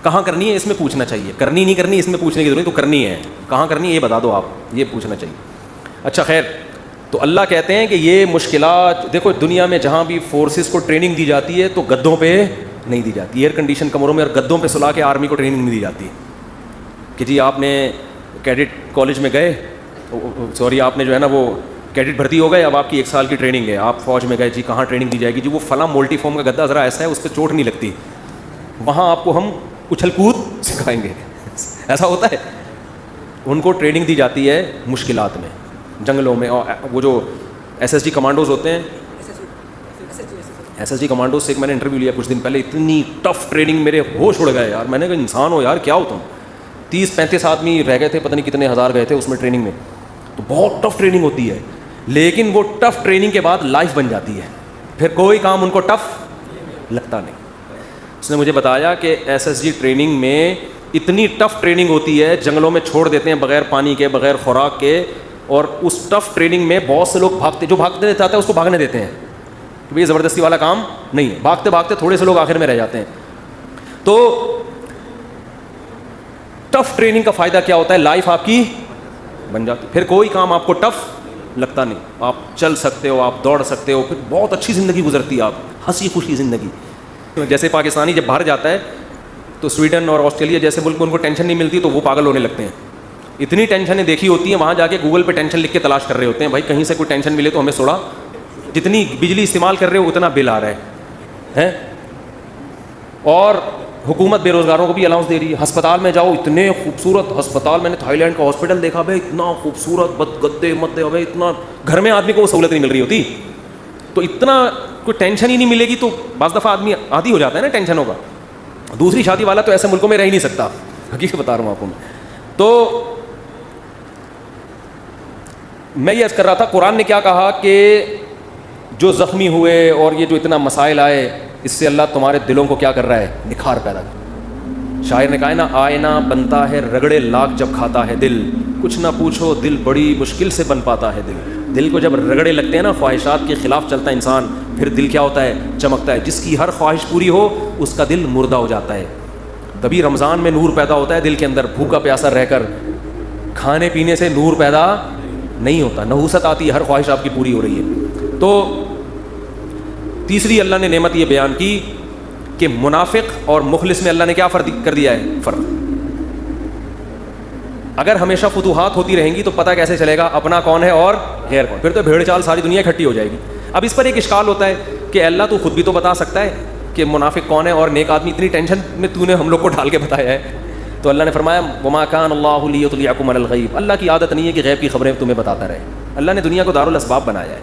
کہاں کرنی ہے اس میں پوچھنا چاہیے, کرنی نہیں کرنی اس میں پوچھنے کی ضرورت, تو کرنی ہے کہاں کرنی ہے یہ بتا دو آپ, یہ پوچھنا چاہیے. اچھا خیر, تو اللہ کہتے ہیں کہ یہ مشکلات دیکھو, دنیا میں جہاں بھی فورسز کو ٹریننگ دی جاتی ہے تو گدوں پہ نہیں دی جاتی, ایئر کنڈیشن کمروں میں اور گدوں پہ سلا کے آرمی کو ٹریننگ نہیں دی جاتی کہ جی آپ نے کیڈٹ کالج میں گئے, سوری آپ نے جو ہے نا وہ کیڈٹ بھرتی ہو گئے, اب آپ کی 1 سال کی ٹریننگ ہے, آپ فوج میں گئے, جی کہاں ٹریننگ دی جائے گی, جی وہ فلاں مولٹی فارم کا گدا ذرا ایسا ہے اس پہ چوٹ نہیں لگتی, وہاں آپ کو ہم اچھل کود سکھائیں گے. ایسا ہوتا ہے. ان کو ٹریننگ دی جاتی ہے مشکلات میں, جنگلوں میں. اور وہ جو SSG کمانڈوز ہوتے ہیں, SSG کمانڈوز سے ایک میں نے انٹرویو لیا کچھ دن پہلے, اتنی ٹف ٹریننگ, میرے ہوش اڑ گئے یار. میں نے کہا انسان ہو یار, کیا ہو تم, 30-35 آدمی رہ گئے تھے, پتہ نہیں کتنے ہزار گئے تھے اس میں ٹریننگ میں, تو بہت ٹف ٹریننگ ہوتی ہے. لیکن وہ ٹف ٹریننگ کے بعد لائف بن جاتی ہے, پھر کوئی کام ان کو ٹف لگتا نہیں. اس نے مجھے بتایا کہ SSG ٹریننگ میں اتنی ٹف ٹریننگ ہوتی ہے, جنگلوں میں چھوڑ دیتے ہیں بغیر پانی کے, بغیر خوراک کے, اور اس ٹف ٹریننگ میں بہت سے لوگ بھاگتے, جو بھاگتے چاہتا ہے اس کو بھاگنے دیتے ہیں کہ یہ زبردستی والا کام نہیں ہے. بھاگتے بھاگتے تھوڑے سے لوگ آخر میں رہ جاتے ہیں. تو ٹف ٹریننگ کا فائدہ کیا ہوتا ہے, لائف آپ کی بن جاتی, پھر کوئی کام آپ کو ٹف لگتا نہیں, آپ چل سکتے ہو, آپ دوڑ سکتے ہو, پھر بہت اچھی زندگی گزرتی ہے, آپ ہنسی خوشی زندگی. جیسے پاکستانی جب باہر جاتا ہے تو سویڈن اور آسٹریلیا جیسے ملک میں ان کو ٹینشن نہیں ملتی تو وہ پاگل ہونے لگتے ہیں. اتنی ٹینشنیں دیکھی ہوتی ہیں, وہاں جا کے گوگل پہ ٹینشن لکھ کے تلاش کر رہے ہوتے ہیں, بھائی کہیں سے کوئی ٹینشن ملے تو ہمیں تھوڑا, جتنی بجلی استعمال کر رہے ہو اتنا بل آ رہا ہے. اور حکومت بے روزگاروں کو بھی الاؤنس دے رہی ہے. ہسپتال میں جاؤ, اتنے خوبصورت ہسپتال, میں نے تھائی لینڈ کا ہاسپٹل دیکھا بھائی, اتنا خوبصورت, گدے مدے ہوئے, اتنا گھر میں آدمی کو وہ سہولت نہیں مل رہی ہوتی, تو اتنا کوئی ٹینشن ہی نہیں ملے گی تو بعض دفعہ آدمی عادی ہو جاتا ہے نا ٹینشنوں کا. دوسری شادی والا تو ایسے ملکوں میں رہ ہی نہیں سکتا, حقیقت بتا رہا ہوں آپ کو. تو میں یہ عرض کر رہا تھا, قرآن نے کیا کہا کہ جو زخمی ہوئے اور یہ جو اتنا مسائل آئے, اس سے اللہ تمہارے دلوں کو کیا کر رہا ہے, نکھار پیدا کر. شاعر نے کہا ہے نا, آئینہ بنتا ہے رگڑے لاکھ جب کھاتا ہے دل, کچھ نہ پوچھو دل بڑی مشکل سے بن پاتا ہے دل. دل کو جب رگڑے لگتے ہیں نا, خواہشات کے خلاف چلتا ہے انسان, پھر دل کیا ہوتا ہے, چمکتا ہے. جس کی ہر خواہش پوری ہو اس کا دل مردہ ہو جاتا ہے. تبھی رمضان میں نور پیدا ہوتا ہے دل کے اندر, بھوکا پیاسا رہ کر, کھانے پینے سے نور پیدا نہیں ہوتا, نحوست آتی ہے, ہر خواہش آپ کی پوری ہو رہی ہے. تو تیسری اللہ نے نعمت یہ بیان کی کہ منافق اور مخلص میں اللہ نے کیا فرق کر دیا ہے, فرق. اگر ہمیشہ فتوحات ہوتی رہیں گی تو پتہ کیسے چلے گا اپنا کون ہے اور غیر کون, پھر تو بھیڑ چال ساری دنیا اکٹھی ہو جائے گی. اب اس پر ایک اشکال ہوتا ہے کہ اللہ تو خود بھی تو بتا سکتا ہے کہ منافق کون ہے اور نیک آدمی, اتنی ٹینشن میں تو نے ہم لوگ کو ڈال کے بتایا ہے. تو اللہ نے فرمایا وما کان اللہ لیطلعکم علی الغیب, اللہ کی عادت نہیں ہے کہ غیب کی خبریں تمہیں بتاتا رہے. اللہ نے دنیا کو دارالاسباب بنایا ہے,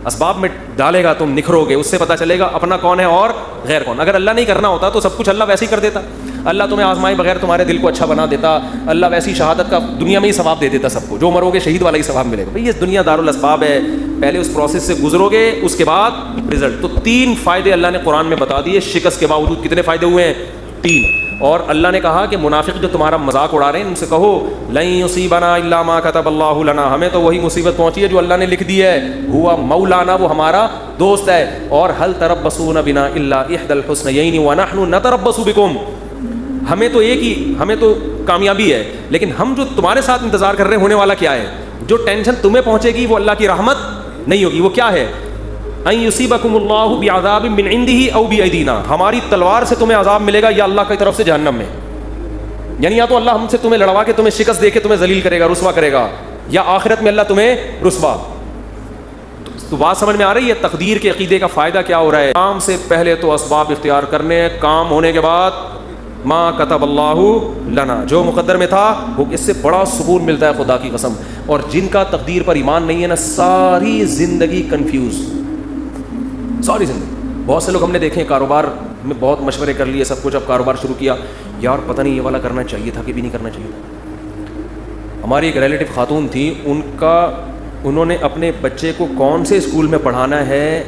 اسباب میں ڈالے گا تم نکھرو گے, اس سے پتہ چلے گا اپنا کون ہے اور غیر کون. اگر اللہ نہیں کرنا ہوتا تو سب کچھ اللہ ویسے ہی کر دیتا, اللہ تمہیں آزمائے بغیر تمہارے دل کو اچھا بنا دیتا, اللہ ویسی شہادت کا دنیا میں ہی ثواب دے دیتا سب کو, جو مرو گے شہید والا ہی ثواب ملے گا. بھئی یہ دنیا دارالاسباب ہے, پہلے اس پروسیس سے گزرو گے اس کے بعد رزلٹ. تو 3 فائدے اللہ نے قرآن میں بتا دیے, شکست کے باوجود کتنے فائدے ہوئے ہیں, 3. اور اللہ نے کہا کہ منافق جو تمہارا مذاق اڑا رہے ہیں ان سے کہو لن یصیبنا الا ما كتب اللہ لنا, ہمیں تو وہی مصیبت پہنچی ہے جو اللہ نے لکھ دی ہے, ہوا مولانا, وہ ہمارا دوست ہے. اور هل تربصون بنا الا احدى الحسنيين ونحن نتربص بكم, ہمیں تو ایک ہی, ہمیں تو کامیابی ہے, لیکن ہم جو تمہارے ساتھ انتظار کر رہے ہیں ہونے والا کیا ہے, جو ٹینشن تمہیں پہنچے گی وہ اللہ کی رحمت نہیں ہوگی. وہ کیا ہے, ان یصیبکم اللہ بعذاب من عنده او بایدینا, ہماری تلوار سے تمہیں عذاب ملے گا یا اللہ کی طرف سے جہنم میں. یعنی یا تو اللہ ہم سے تمہیں لڑوا کے تمہیں شکست دے کے تمہیں ذلیل کرے گا, رسوا کرے گا, یا آخرت میں اللہ تمہیں رسوا. تو بات سمجھ میں آ رہی ہے تقدیر کے عقیدے کا فائدہ کیا ہو رہا ہے. کام سے پہلے تو اسباب اختیار کرنے, کام ہونے کے بعد ما کتب اللہ لنا, جو مقدر میں تھا وہ, اس سے بڑا سکون ملتا ہے خدا کی قسم. اور جن کا تقدیر پر ایمان نہیں ہے نا, ساری زندگی کنفیوز, ساری زندگی. بہت سے لوگ ہم نے دیکھے کاروبار میں بہت مشورے کر لیے سب کچھ, اب کاروبار شروع کیا, یار پتہ نہیں یہ والا کرنا چاہیے تھا کہ بھی نہیں کرنا چاہیے تھا. ہماری ایک ریلیٹو خاتون تھی, انہوں نے اپنے بچے کو کون سے اسکول میں پڑھانا ہے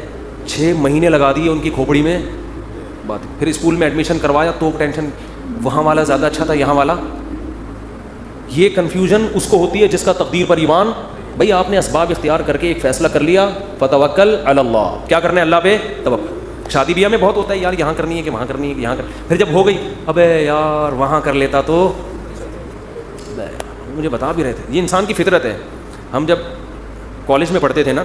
6 مہینے لگا دیے ان کی کھوپڑی میں بات. پھر اسکول میں ایڈمیشن کروایا تو ٹینشن, وہاں والا زیادہ اچھا تھا یہاں والا. یہ کنفیوژن اس کو ہوتی ہے جس کا تقدیر پر ایمان بھائی آپ نے اسباب اختیار کر کے ایک فیصلہ کر لیا، فتوکل علی اللہ، کیا کرنا ہے اللہ پہ توکل. شادی بیاہ میں بہت ہوتا ہے یار یہاں کرنی ہے کہ وہاں کرنی ہے کہ یہاں پھر جب ہو گئی ابے یار وہاں کر لیتا تو، مجھے بتا بھی رہے تھے یہ انسان کی فطرت ہے. ہم جب کالج میں پڑھتے تھے نا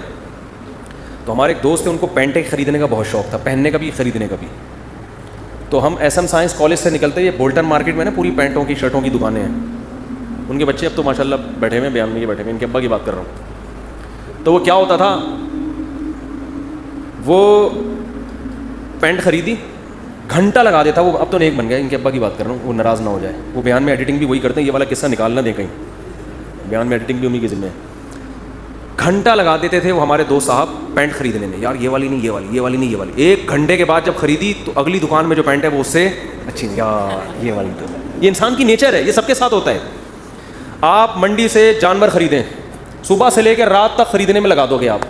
تو ہمارے ایک دوست تھے، ان کو پینٹیں خریدنے کا بہت شوق تھا، پہننے کا بھی خریدنے کا بھی. تو ہم ایس ایم سائنس کالج سے نکلتے، یہ بولٹن مارکیٹ میں نا پوری پینٹوں کی شرٹوں کی دکانیں ہیں. ان کے بچے اب تو ماشاء اللہ بیٹھے ہوئے بیان میں یہ بیٹھے ہوئے، ان کے ابا کی بات کر رہا ہوں. تو وہ کیا ہوتا تھا، وہ پینٹ خریدی گھنٹہ لگا دیتا، وہ اب تو نیک بن گیا، ان کے ابا کی بات کر رہا ہوں، وہ ناراض نہ ہو جائے. وہ بیان میں ایڈیٹنگ بھی وہی کرتے ہیں، یہ والا قصہ نکالنا دیں کہیں، بیان میں ایڈیٹنگ بھی انہیں کے ذمہ ہے. گھنٹہ لگا دیتے تھے وہ ہمارے دوست صاحب پینٹ خریدنے میں، یار یہ والی نہیں، یہ والی، یہ والی نہیں، یہ والی. 1 گھنٹے کے بعد جب خریدی تو اگلی دکان میں جو پینٹ ہے وہ اس سے اچھی نہیں، یار یہ والی. تو یہ انسان کی نیچر ہے، یہ سب کے ساتھ ہوتا ہے. آپ منڈی سے جانور خریدیں، صبح سے لے کے رات تک خریدنے میں لگا دو گے. آپ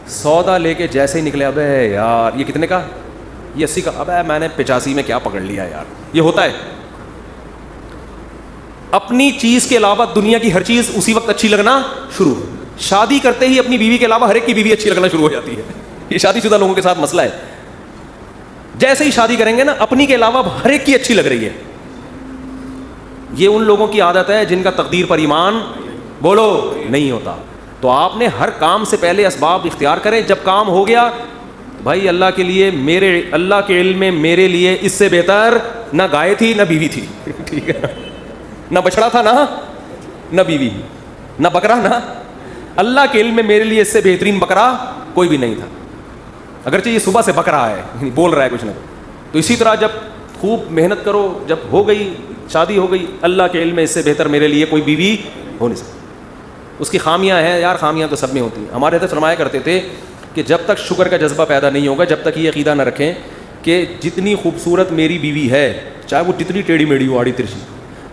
سودا لے کے جیسے ہی نکلے، ابے یار یہ کتنے کا، یہ 80 کا، ابے میں نے 85 میں کیا پکڑ لیا یار. یہ ہوتا ہے. اپنی چیز کے علاوہ دنیا کی ہر چیز اسی وقت اچھی لگنا شروع. شادی کرتے ہی اپنی بیوی کے علاوہ ہر ایک کی بیوی اچھی لگنا شروع ہو جاتی ہے. یہ شادی شدہ لوگوں کے ساتھ مسئلہ ہے. جیسے ہی شادی کریں گے نا اپنی کے علاوہ ہر ایک کی اچھی لگ رہی ہے. یہ ان لوگوں کی عادت ہے جن کا تقدیر پر ایمان بولو نہیں ہوتا. تو آپ نے ہر کام سے پہلے اسباب اختیار کریں. جب کام ہو گیا بھائی اللہ کے لیے، میرے اللہ کے علم میں میرے لیے اس سے بہتر نہ گائے تھی نہ بیوی تھی. ٹھیک ہے، نہ بچڑا تھا نہ بیوی نہ بکرا، نہ اللہ کے علم میں میرے لیے اس سے بہترین بکرا کوئی بھی نہیں تھا. اگرچہ یہ صبح سے بک رہا ہے، بول رہا ہے کچھ نہ. تو اسی طرح جب خوب محنت کرو، جب ہو گئی شادی ہو گئی، اللہ کے علم میں اس سے بہتر میرے لیے کوئی بیوی ہو نہیں سکتی. اس کی خامیاں ہیں یار، خامیاں تو سب میں ہوتی ہیں. ہمارے حضرت فرمایا کرتے تھے کہ جب تک شکر کا جذبہ پیدا نہیں ہوگا، جب تک یہ عقیدہ نہ رکھیں کہ جتنی خوبصورت میری بیوی ہے، چاہے وہ جتنی ٹیڑھی میڑھی ہو، آڑی ترچھی،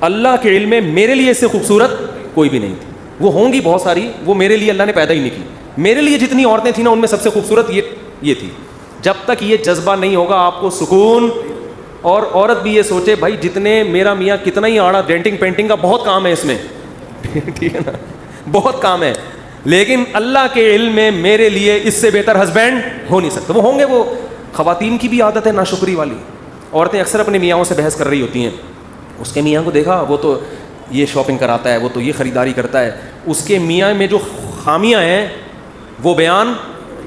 اللہ کے علم میں میرے لیے اس سے خوبصورت کوئی بھی نہیں تھی. وہ ہوں گی بہت ساری، وہ میرے لیے اللہ نے پیدا ہی نہیں کی. میرے لیے جتنی عورتیں تھیں نا ان میں سب سے خوبصورت یہ تھی. جب تک یہ جذبہ نہیں ہوگا آپ کو سکون. اور عورت بھی یہ سوچے بھائی جتنے میرا میاں کتنا ہی آڑا، ڈینٹنگ پینٹنگ کا بہت کام ہے اس میں، ٹھیک ہے نا، بہت کام ہے، لیکن اللہ کے علم میں میرے لیے اس سے بہتر ہسبینڈ ہو نہیں سکتا. وہ ہوں گے. وہ خواتین کی بھی عادت ہے ناشکری والی. عورتیں اکثر اپنے میاں سے بحث کر رہی ہوتی ہیں، اس کے میاں کو دیکھا وہ تو یہ شاپنگ کراتا ہے، وہ تو یہ خریداری کرتا ہے. اس کے میاں میں جو خامیاں ہیں وہ بیان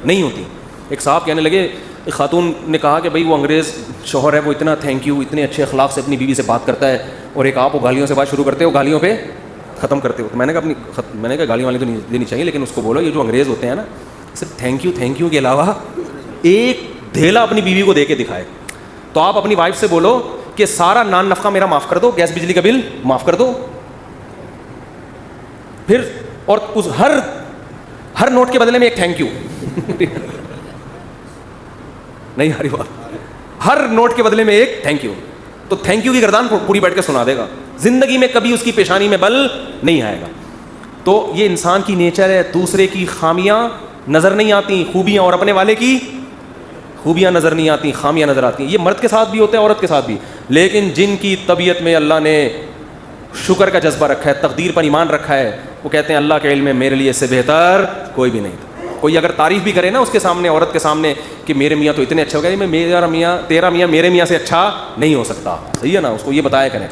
نہیں ہوتی. ایک صاحب کہنے لگے، ایک خاتون نے کہا کہ بھائی وہ انگریز شوہر ہے، وہ اتنا تھینک یو، اتنے اچھے اخلاق سے اپنی بیوی سے بات کرتا ہے، اور ایک آپ وہ گالیوں سے بات شروع کرتے ہو، گالیوں پہ ختم کرتے ہو. تو میں نے کہا گالیاں والی تو نہیں دینی چاہیے، لیکن اس کو بولو یہ جو انگریز ہوتے ہیں نا، صرف تھینک یو کے علاوہ ایک دھیلا اپنی بیوی کو دے کے دکھائے. تو آپ اپنی وائف سے بولو کہ سارا نان نفقہ میرا معاف کر دو، گیس بجلی کا بل معاف کر دو. پھر اور اس ہر نوٹ کے بدلے میں ایک تھینک یو. نہیں ہاری بات، ہر نوٹ کے بدلے میں ایک تھینک یو. تو تھینک یو کی گردان پوری بیٹھ کے سنا دے گا. زندگی میں کبھی اس کی پیشانی میں بل نہیں آئے گا. تو یہ انسان کی نیچر ہے. دوسرے کی خامیاں نظر نہیں آتی خوبیاں، اور اپنے والے کی خوبیاں نظر نہیں آتی خامیاں نظر آتی ہیں. یہ مرد کے ساتھ بھی ہوتا ہے، عورت کے ساتھ بھی. لیکن جن کی طبیعت میں اللہ نے شکر کا جذبہ رکھا ہے، تقدیر پر ایمان رکھا ہے، وہ کہتے ہیں اللہ کے علم میں میرے لیے اس سے بہتر کوئی بھی نہیں تھا. کوئی اگر تعریف بھی کرے نا اس کے سامنے، عورت کے سامنے، کہ میرے میاں تو اتنے اچھے ہو گئے، تیرا میاں میرے میاں سے اچھا نہیں ہو سکتا. صحیح ہے نا، اس کو یہ بتایا کریں.